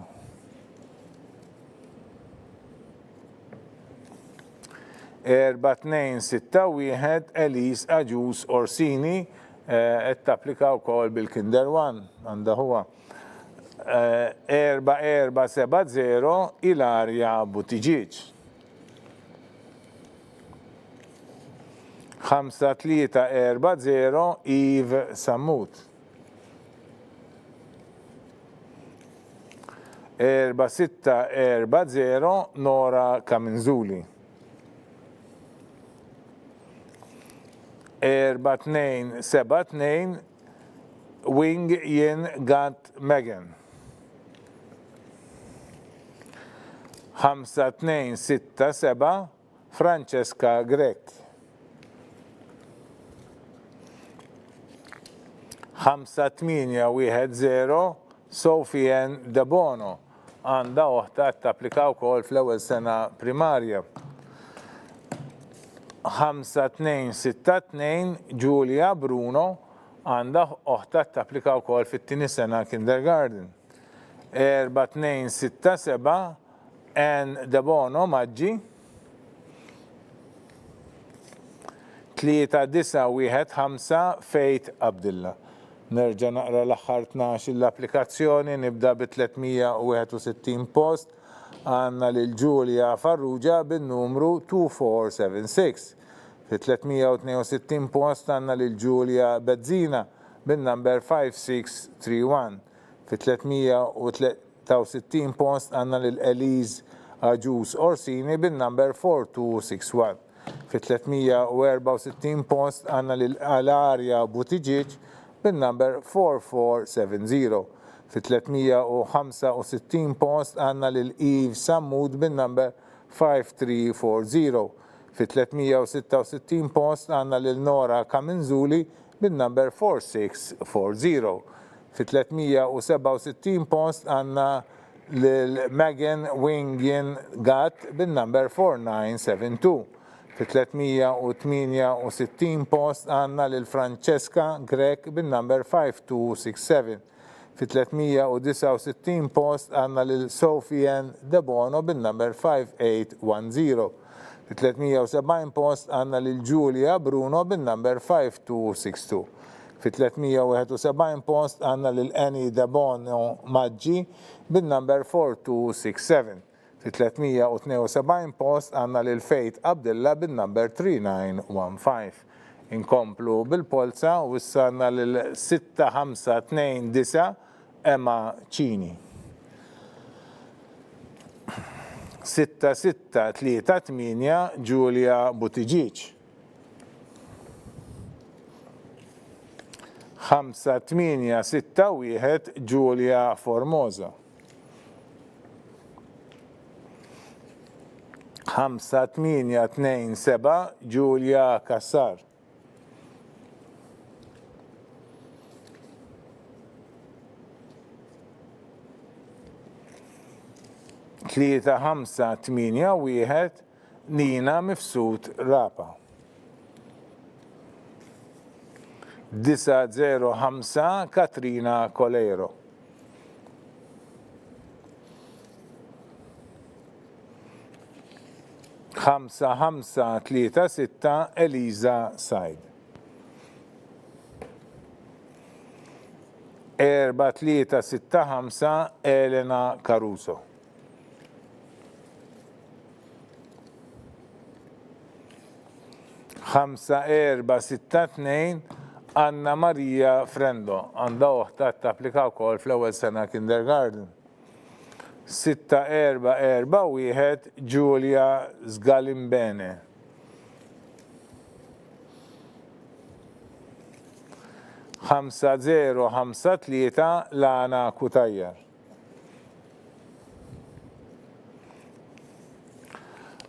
4261 Elise Aġus Orsini qed tapplika wkoll bil-Kinder One għandha huwa. 4470 Ilaria Buttigieg. 5340 Yves Sammut. 4640 Nora Kaminzuli. 4272 Wing Yin Gat Megan. 5267 Francesca Grek. 5810 Sofian Debono. Għandha oħta tapplika wkoll fl-ewwel sena primarja. 5262 Giulia Bruno għandha oħta tapplika wkoll fit-tieni sena kindergarten. 4267 Ann Debono Maġġi. 3915 Faith Abdillah. Nerġa' naqra l-aħħar 12 l-applikazzjoni, nibda bi 361 post għandna lil Giulia Farrugia bin-numru 2476. Fi 362 post għandna lil Giulia Bezzina bin-number 5631. Fi 363 post għandna lil Elise Aġus Orsini bin-number 4261. Fi 364 post għandna lil Ilaria Buttigieg bin-number 4470. Fi 365 post għandna lil Yves Sammut bin-number 5340. Fi 366 post għandna lil Nora Kaminzuli bin-number 4640. Fi 367 post għandna lil Megan Wingin Gat bin-number 4972. Fi 368 post għandna lil Francesca Grek bin-number 5267. Fi 369 post għandna lil Sofian Debono bin-number 5810. Fi 370 post għandna lil Giulia Bruno bin-number 5262. Fi 371 post għandna lil Annie Debono Maġġi bin-number 4267. Fi 372 post għandna lil Fejt Abdilla bin-number 3915. Inkomplu bil-polza u issa għandna lil 6529 Emma Cini. 6638 Giulia Buttigieg. 5861 Giulia Formosa. 5827 Giulia Kassar. 3581 Nina Mifsud Rapa. 905 Katrina Colero. 5536 Eliza Said. 4365 Elena Caruso. 5462 Anna Maria Frendo, għandha oħta tapplika wkoll fl-ewwel sena kindergarten. 6441 Giulia Sgalimbene. 5053 Lana Kutajjar.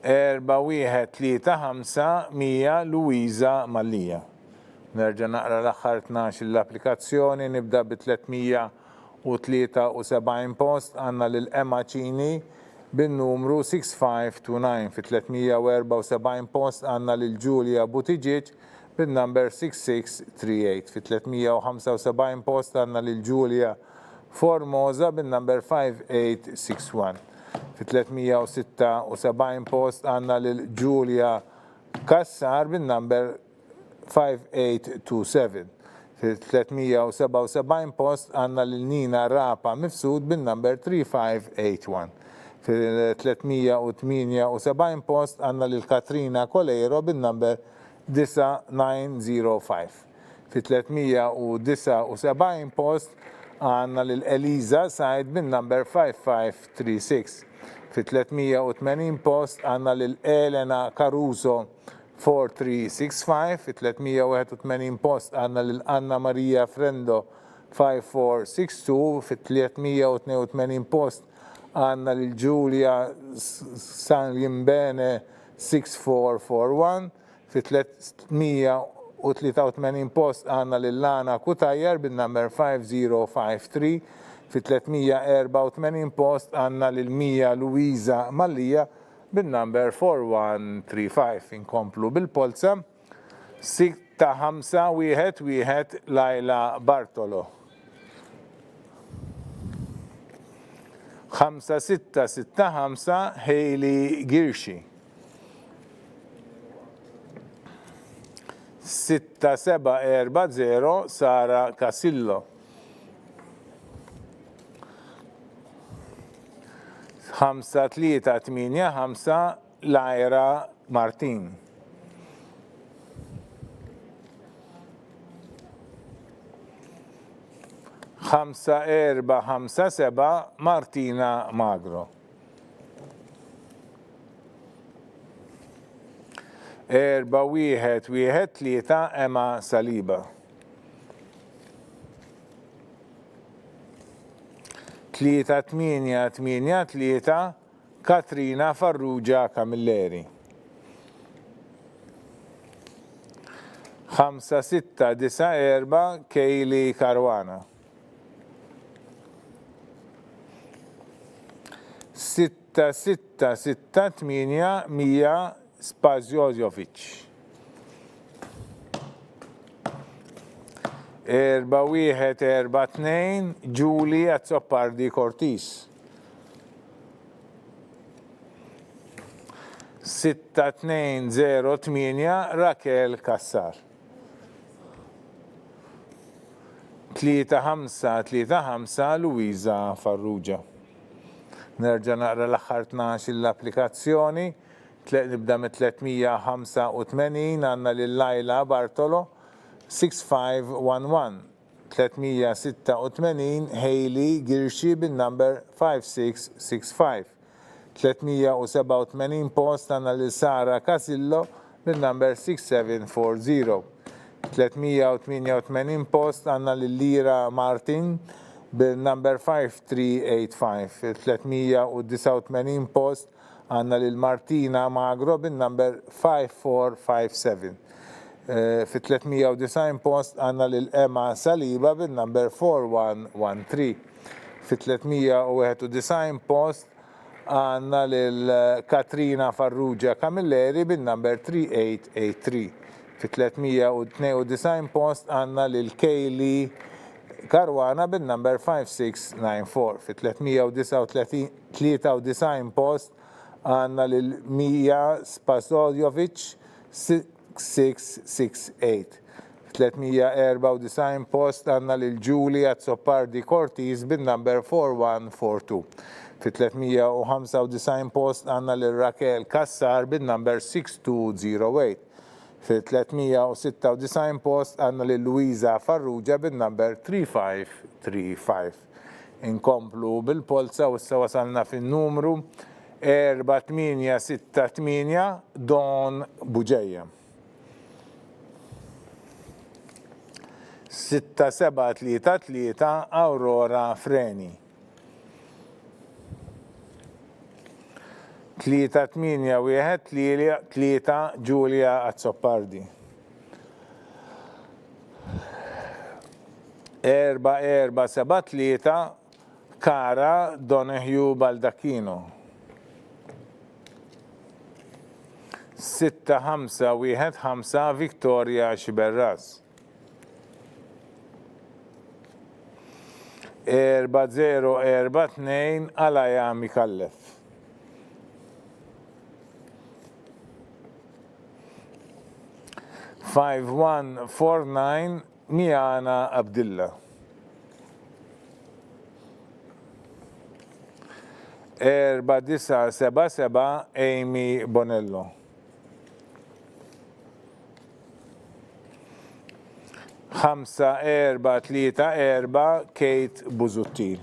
4135 Mija Luisa Mallija. Nerġa' naqra l-aħħar 12 l-applikazzjoni, nibda bi 373 post għandna lil Emma Cini bin-numru 6529. Fi 374 post għandna lil Giulia Buttigieg bin-number 6638. Fi 375 post għandna lil Giulia Formosa bin-number 5861. Fi 376 post għandna lil Giulia Kassar bin-number 5827. Fi 377 post għandna lil Nina Rapa Mifsud bin-number 3581. Fi 378 post għandna lil Katrina Colero bin-number 9905. Fi 379 post għandna lil Eliza Said bin-number 5536. Fi 380 post għandna lil Elena Caruso 4365. Fi 381 post għandna lil Anna Maria Frendo 5462. Fi 382 post għandna lil Giulia Sgalimbene 6441. Fi 383 post għandna lil Lana Kutajjar bin-number 5053. Fi 384 post għandna lil Mija Luisa Mallija bin-number 4135. Inkomplu bil-polza. 6511 Laila Bartolo. 5665 Hailey Girshi. 6740 Sara Casillo. 5385 Laira Martin. 5457 Martina Magro. 4113 Emma Saliba. 3883 Katrina Farrugia Camilleri. 5694 Kayli Caruana. 6668 Mija Spazjojovic. 4142 Giulia Zoppardi Cortis. 6208 Raquel Kassar. 3535 Luisa Farrugia. Nerġa' naqra l-aħħar 12 l-applikazzjoni. Nibda mit-385 għandna lil Lajla Bartolo 6511. 386 Hailey Girxi bin-number 5665. 387 post għandna lil Sara Casillo bin-number 6740. 388 post għandna lil Lira Martin bil-number 5385. 389 post għandna lil Martina Magro bil-number 5457. Fi 390 post għandna lil Emma Saliba bil-number 4113. Fi 391 post għandna lil Katrina Farrugia Camilleri bil-number 3883. Fi 392 post għandna lil Kaylee Karwana bil-number 5694. Fi 393 post għandna lil Mija Spasoljovic 668. 394 post għandna lil Julia Zoppardi Cortiz bil-number 4142. Fi 395 post għandna lil Raquel Kassar bil-number 6208. Fi 396 post għandna lil Luisa Farrugia bil-number 3535. Inkomplu bil-polza u issa wasalna fin-numru 4868 Don Buġeja. 6733 Aurora Freni. 3813 Giulia Azzopardi. 4473 Cara Donahue Baldacchino. 6515 Victoria Xiberras. 4042 Alaja Mikallef. 5149 Miana Abdillah. 4977 Amy Bonello. 5434 Kate Buzuttil.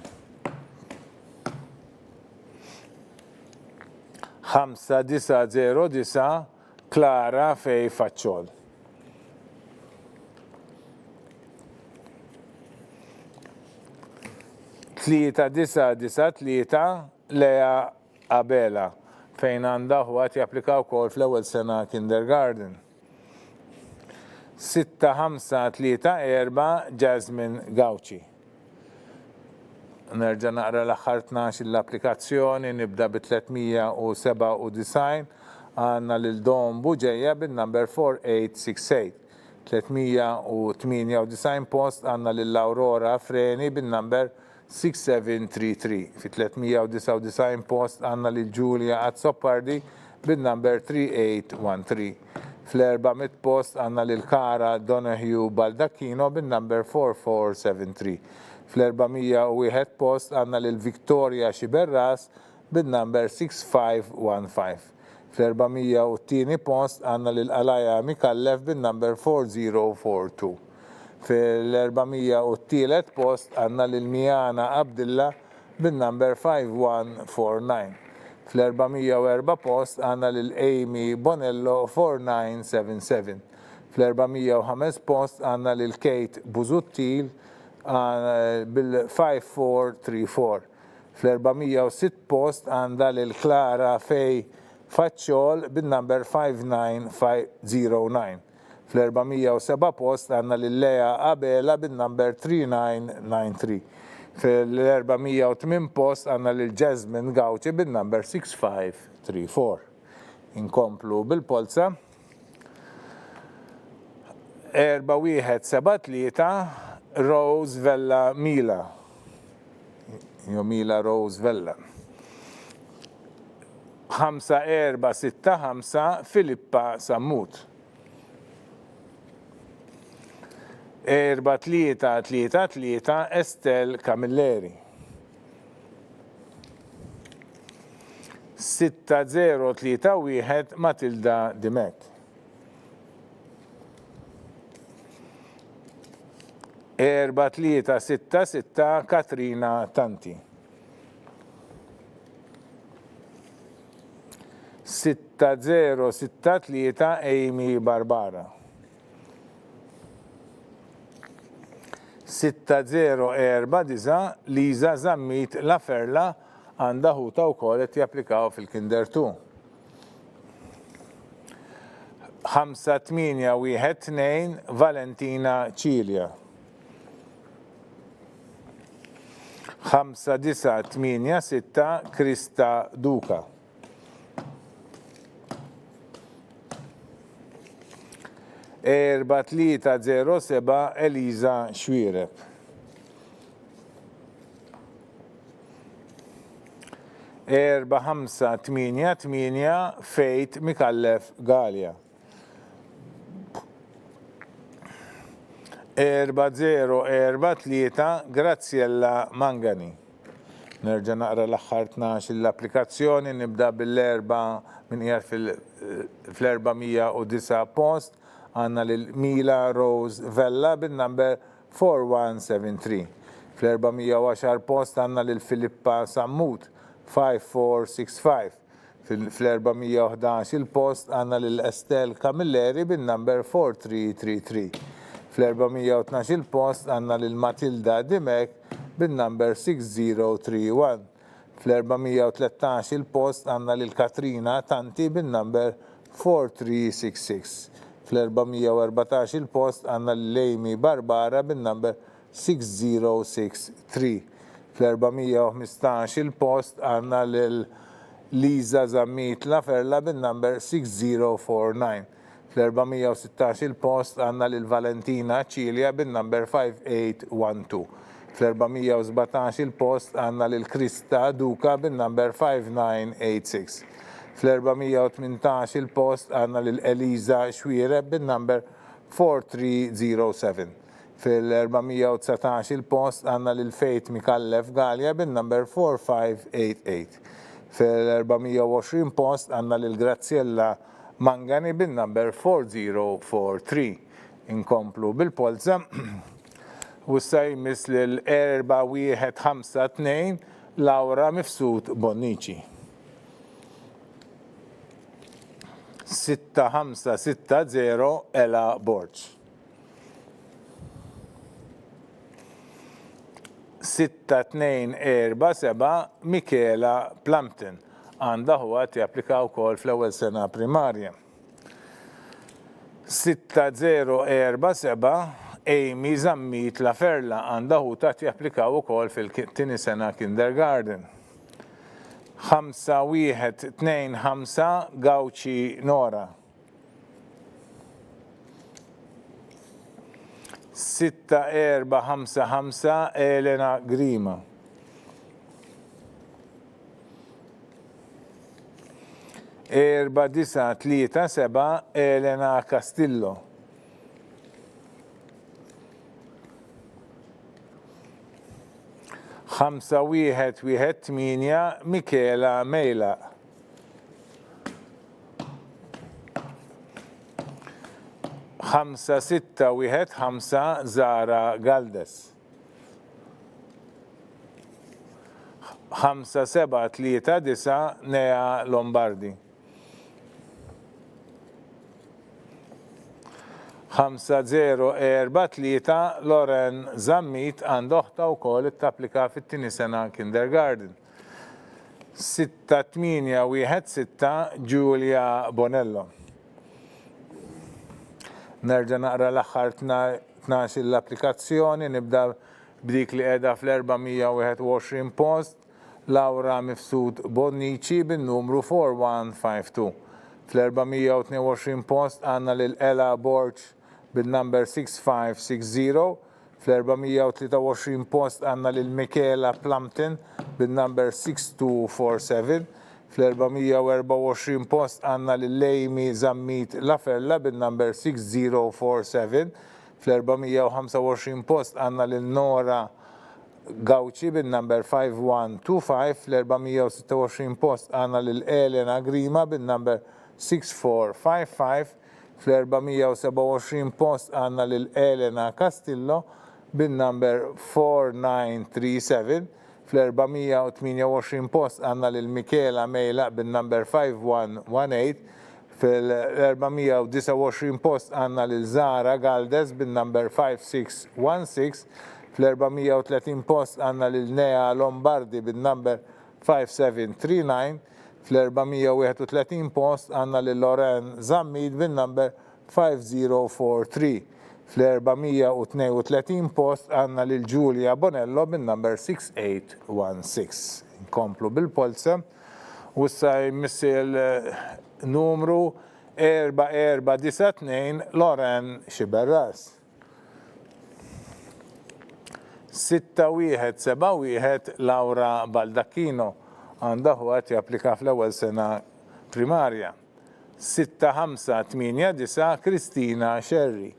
5909 Clara Fej Faċċol. 3993 Lea Abela fejn għandha ħwat japplikaw wkoll fl-ewwel sena kindergarten. 6534 Jasmine Gauci. Nerġa' naqra l-aħħar 12 l-applikazzjoni, nibda bi 397 għandna lil Dom Buġeja bin-number 4868. 398 post għandna lil Aurora Freni bin-number 6733. Fi 399 post għandna lil Giulia Azzopardi bin-number 3813. Fl-400 post għandna lil Cara Donahue Baldacchino bin-number 4473. Fl-401 post għandna lil Victoria Xiberras bin-number 6515. Fl-402 post għandna lil Alaja Mikallef bin-number 4042. Fil-403 post għandna lil Miana Abdillah bin-number 5149. Fl-404 post għandna lil Amy Bonello 4977. Fl-405 post għandna lil Kate Buzuttil bil-5434. Fl-406 post għandha lil Clara Fej Faċċol bin-number 59509. Fl-407 post għandna lil Lea Abela bin-number 3993. Fl-408 post għandna lil Jasmine Gauci bin-number 6534. Inkomplu bil-polza. 4173 Rose Vella Mila. Mila Rose Vella. 5465 Filippa Sammut. 4333 Estel Camilleri. 6031 Matilda Dimek. 4366 Katrina Tanti. 6063 Amy Barbara. 6049 Liza Zammit Laferla għandha ħuta wkoll qed japplikaw fil-Kinder 2. 5812 Valentina Cilja. 5986 Krista Duka. 4307 Eliza Xwireb. 4588 Fejt Mikallef Galja. 4043 Graziella Mangani. Nerġa' naqra l-aħħar 12 l-applikazzjoni, nibda bil-4 minn qiegħed fl-409 post għandna lil Mila Rose Vella bin-number 4173. Fl-410 post għandna lil Filippa Sammut 5465. Fl-411 il-post għandna lil Estel Camilleri bin-number 4333. Fl-412 il-post għandna lil Matilda Dimek bin-number 6031. Fl-413 il-post għandna lil Katrina Tanti bin-number 4366. Fl-414 il-post għandna lil Amy Barbara bin-number 6063. Fl-415 il-post għandna lil Liza Zammit Laferla bin-number 6049. Fl-416 il-post għandna lil Valentina Cilja bin-number 5812. Fl-417 il-post għandna lil Krista Duka bin-number 5986. Fl-418 il-post għandna lil Eliza Xwireb bin-number 4307. Fil-419 il-post għandna lil Fejt Mikallef Galja bin-number 4588. Fil-420 post għandna lil Graziella Mangani bin-number 4043. Inkomplu bil-polza u issa jmiss lil 4152 Laura Mifsud Bonnici. 6560 Ela Borġ. 6247 Michela Plumpton għandha huwa japplika wkoll fl-ewwel sena primarja. 6047 Amy Zammit Laferla għandha huwa japplika wkoll fil-tieni sena kindergarten. 5125 Gawci Nora. 6455 Elena Grima. 4937 Elena Castillo. 5118 Michela Mejla. 5615 Zara Galdes. 5739 Nea Lombardi. 5043 Loren Zammit għandu oħta wkoll tapplika fit-tieni sena kindergarten. 6816 Giulia Bonello. Nerġa' naqra l-aħħar 12 l-applikazzjoni, nibda b'dik li qiegħda fl-421 post, Laura Mifsud Bonnici bin-numru 4152. Fl-422 post għandna lil Ela Borġ bin-number 6560. Fl-423 post għandna lil Michela Plumpton bin-number 6247. Fl-424 post għandna lil Amy Zammit Laferla bin-number 6047. Fl-425 post għandna lil Nora Gawċi bin-number 5125 fl-426 post għandna lil Elena Grima bin-number 6455 fl-427 post għandna lil Elena Castillo bin-number 4937 fl-428 post għandna lil Michela Mejla bin-number 5118 fil-429 post għandna lil Zara Galdes bin-number 5616 fl-430 post għandna lil Nea Lombardi bin-number 5739 fl-431 post għandna lil Loren Zammid bin-number 5043 fl-432 post għandna lil Giulia Bonello bin-number 6816. Inkomplu bil-polza u issa jmissi l-numru 4492 Loren Xiberras. 6171 Laura Baldacchino għandha ħwat japplika fl-ewwel sena primarja. 6589 Kristina Xerri.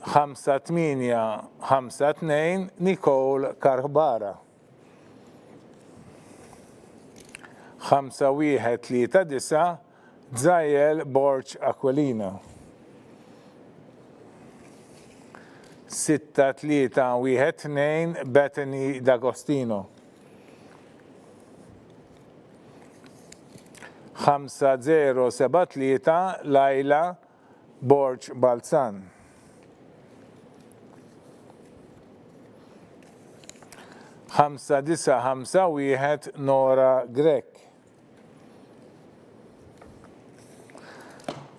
5852 Nicole Karbara. 5139 Zajel Borch Aquilina. 6312 Bethany D'Agostino. 5073 Laila Borch Balzan. 5951 Nora Grek.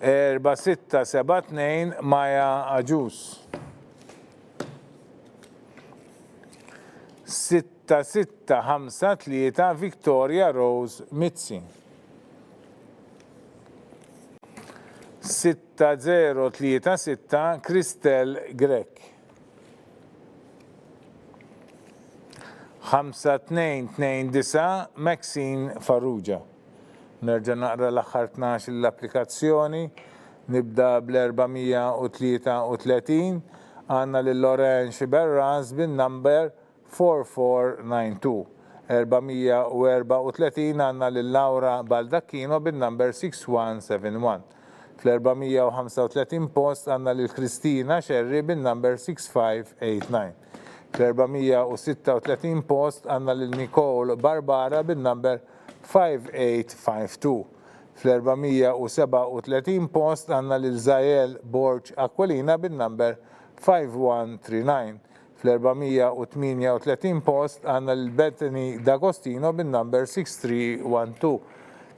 4672 Maja Aġus. 6653 Victoria Rose Mitzi. 6036 Kristel Grek. 5229 Maxine Farrugia. Nerġa' naqra l-aħħar 12 l-applikazzjoni, nibda bl-433 għandna lil Loren Xiberras bin-number 4492. 434 għandna lil Laura Baldacchino bin-number 6171. Fl-435 post għandna lil Kristina Xerri bin-number 6589. Fl-436 post għandna lil Nicole Barbara bin-number 5852. Fl-437 post għandna lil Zael Borch Aquilina bin-number 5139. Fl-438 post għandna lil Bethany D'Agostino bin-number 6312.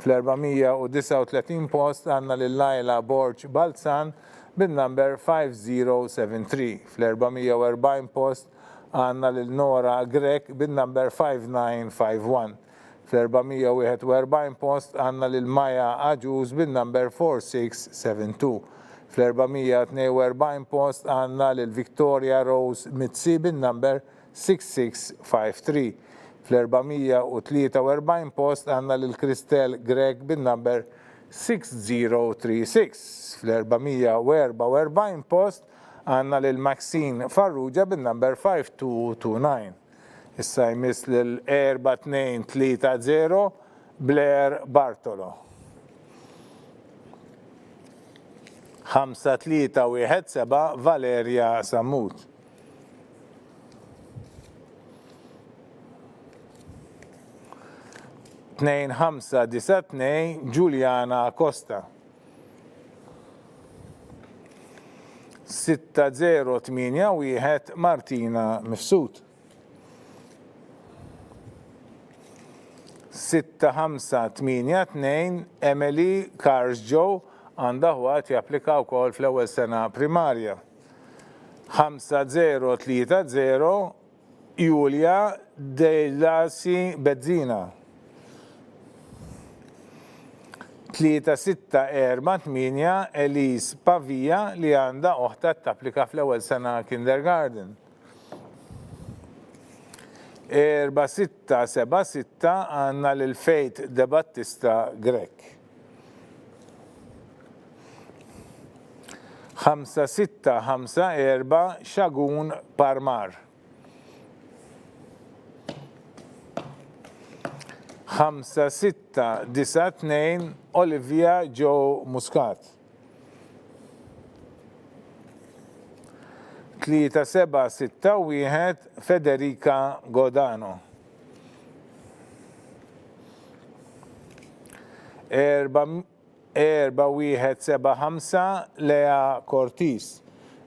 Fl-439 post għandna lil Laila Borch Balzan bin-number 5073. Fl-440 post għandna lil Nora Grek bin-number 5951. Fl-441 post għandna lil Maja Aġus bin-number 4672. Fl-442 post għandna lil Victoria Rose Mitzi bin-number 6653. Fl-443 post għandna lil Kristel Grek bin-number 6036. Fl-444 post għandna lil Maxine Farrugia bin-number 5229. Issa jmiss lil 4230 Blair Bartolo. 5317 Valeria Samut. 2592 Giuliana Costa. 6081 Martina Mifsud. 6582 Emily Carsjoe għandha ħwat japplika wkoll fl-ewwel sena primarja. 5030 Julia Delasi Bezzina. 3648 Elise Pavia li għandha oħta tapplika fl-ewwel sena kindergarten. 4676 għandna lil Faith De Battista Grek. 5-6-5-4 Shagun Parmar. 5-6-9-2 Olivia Joe Muscat. 3-7-6-1 Federica Godano. 4-1-7-5 Lea Cortis.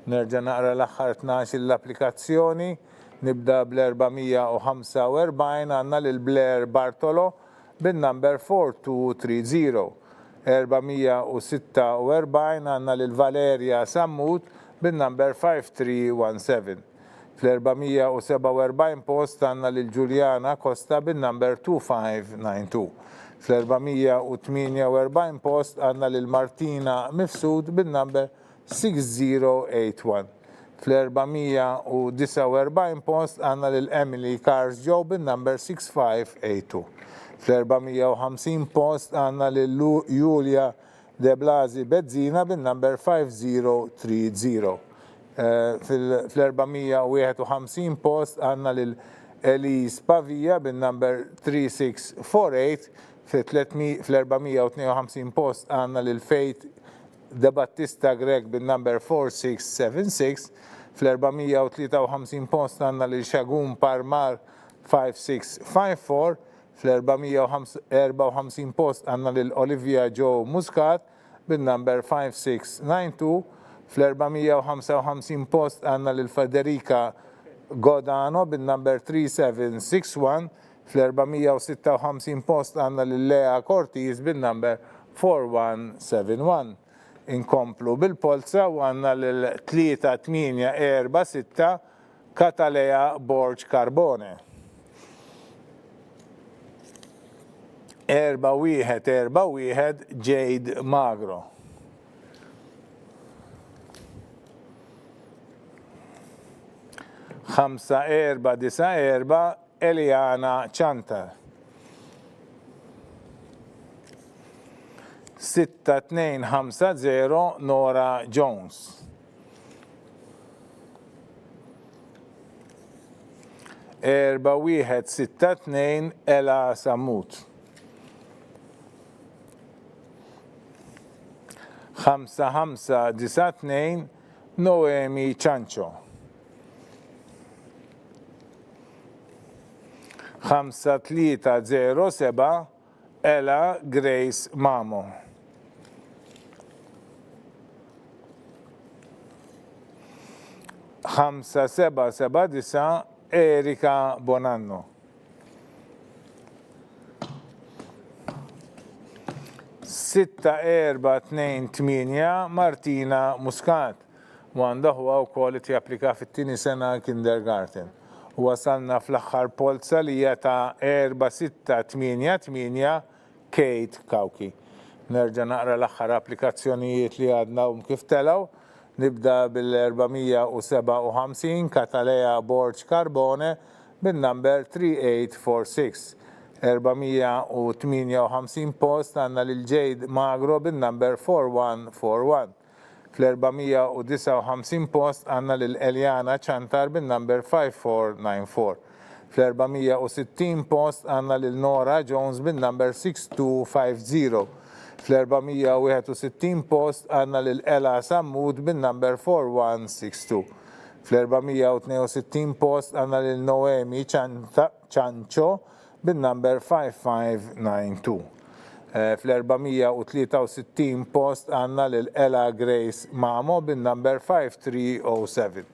Nerġa' naqra l-aħħar 12 l-applikazzjoni. Nibda bl-445 għandna lil Blair Bartolo bin-number 4230. 446 għandna lil Valeria Sammut bin-number 5317. Fl-447 post għandna lil Giuliana Costa bin-number 2592. Fl-448 post għandna lil Martina Mifsud bin-number 6081. Fl-449 post għandna lil Emily Cars Joe bin-number 6582. Fl-450 post għandna lil Julia De Blasi Bezzina bin-number 5030. Fl-451 post għandna lil Elise Pavia bin-number 3648. Fl-452 post għandna lil Faith De Battista Greg bin-number 4676. Fl-453 post għandna lil Shagun Parmar 5654. Fl-454 post għandna lil Olivia Joe Muscat bin-number 5692. Fl-455 post għandna lil Federica Godano bin-number 3761. Fl-456 post għandna lil Lea Cortis bin-number 4171. Inkomplu bil-polza u għandna lil 3-8-4-6 Katalea Borg Carbone. 4-1-4-1 Jade Magro. 5-4-9-4 Eliana Chantar. 6-2-5-0 Nora Jones. 4-1-6-2 Ela Samut. 5-5-9-2 Noemi Chancho. 5-3-0-7 Ella Grace Mamo. 5-7-7-9 Erika Bonanno. 6-4-2-8 Martina Muscat. Għanda huwa wkoll japplika fit-tieni sena kindergarten. Wasalna fl-aħħar polza li hija ta' 4-6-8-8 Kate Kawki. Nerġa' naqra l-aħħar applikazzjonijiet li għadna kif telgħu. Nibda bil-457 Katalea Borg Carbone bin-number 3846. 458 post għandna lil Jade Magro bin-number 4141. Fl-459 post għandna lil Eliana Chantar bin-number 5494. Fl-460 post għandna lil Nora Jones bin-number 6250. Fl-461 post għandna lil Ella Sammud bin-number 4162. Fl-462 post għandna lil Noemi Chancho bin-number 5592. Fl-463 post għandna lil Ella Grace Mamo bin-number 5307.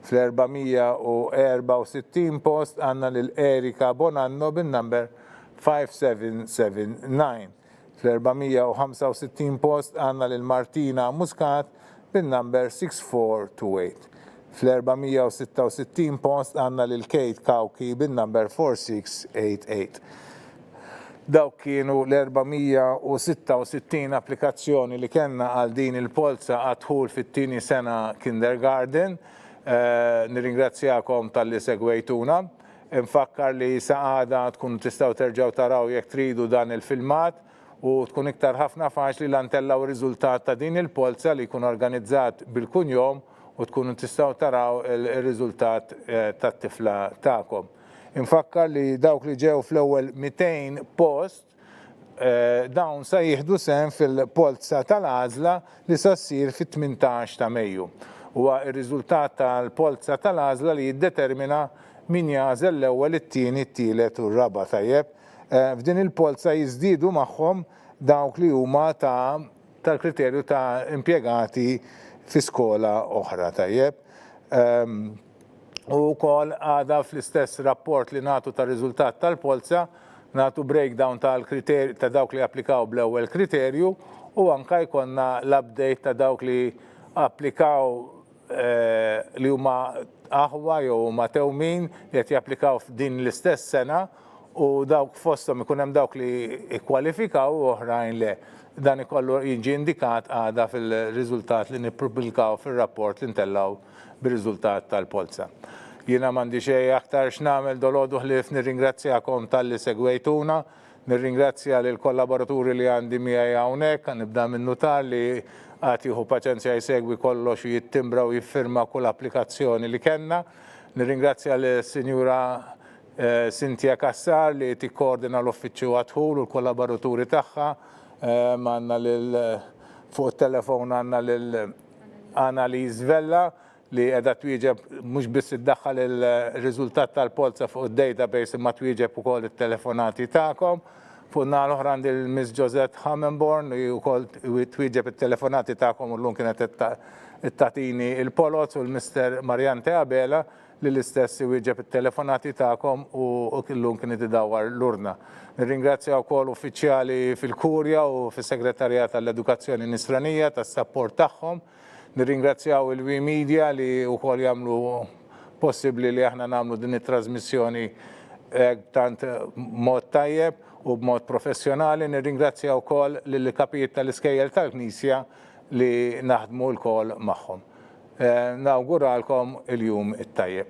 Fl-464 post għandna lil Erika Bonanno bin-number 5779. Fl-465 post għandna lil Martina Muscat bin-number 6428. Fl-466 post għandna lil Kate Kawki bin-number 4688. Dawk kienu l-466 applikazzjoni li kellna għal din il-polza għadħul fit-tieni sena kindergarten. Nirringrazzjakom tal-li segwejtuna. Infakkar li saqada tkun tistgħu terġgħu taraw jekk tridu dan il-filmat u tkun iktar ħafna faċli li ntellaw ir-riżultat ta' din il-polza li jkun organizzat bil-kun jum u tkunu tistgħu taraw ir-riżultat tat-tifla tagħkom. Infakkar li dawk li ġew fl-ewwel 200 post dawn se jieħdu sehem fil-polza tal-għażla li se ssir fit-18 ta' Mejju. Huwa r-riżultat tal-polza tal-għażla li jiddetermina min jagħżel l-ewwel, it-tieni, it-tielet u r-raba' tajjeb. F'din il-polza jiżdiedu magħhom dawk li huma tal-kriterju ta' impjegati fi skola oħra tajjeb. U wkoll għada fl-istess rapport li nagħtu tar-riżultat tal-polza nagħtu breakdown tal-kriterji ta' dawk li applikaw bl-ewwel kriterju u anke jkollna l-update ta' dawk li applikaw li huma aħwa jew huma tewmin li qed japplikaw f'din l-istess sena u dawk fosthom ikun hemm dawk li ikkwalifikaw u oħrajn le. Dan ikollu jiġi indikat għada fil-riżultat li nippubblikaw fir-rapport li ntellaw bir-riżultat tal-polza. Jiena m'għandi xejn aktar x'nagħmel dolodu ħlief nirringrazzjakom tal-li segwejtuna, nirringrazzja lill kollaboraturi li għandi miegħi hawnhekk, nibda minnu tar li għad jieħu paċenzja jsegwi kollox u jittimbra u jiffirma kull applikazzjoni li kellna. Nirringrazzja lis-Sinjura Cynthia Kassar li tikkoordina l-uffiċċju għadħul u l-kollaboraturi tagħha. Fuq it-telefon għandna lil Annalise Vella li qiegħda twieġeb mhux biss iddaħħal il-riżultat tal-polza fuq id-database imma twieġeb ukoll it-telefonati tagħkom. Fuq naħa l-oħra għandi l-Miss Josette Hammenborn li wkoll twieġeb it-telefonati tagħkom u llum kienet tagħtini il-polozz u l-Mister Marjante Abela li l-istess wieġeb it-telefonati tagħkom u llum kien idawwar l-urna. Nirringrazzja wkoll uffiċjali fil-Kurja u fis-Segretarjat tal-Edukazzjoni Nisranija tas-sapport tagħhom. Nirringrazzjaw il-Wi Media li wkoll jagħmlu possibbli li aħna nagħmlu din it-trasmissjoni tant mod tajjeb u b'mod professjonali. Nirringrazzjaw wkoll lill-kapijiet tal-iskejjel tal-Knisja li naħdmu l-kol magħhom. Nawguralkom il-jum it-tajjeb.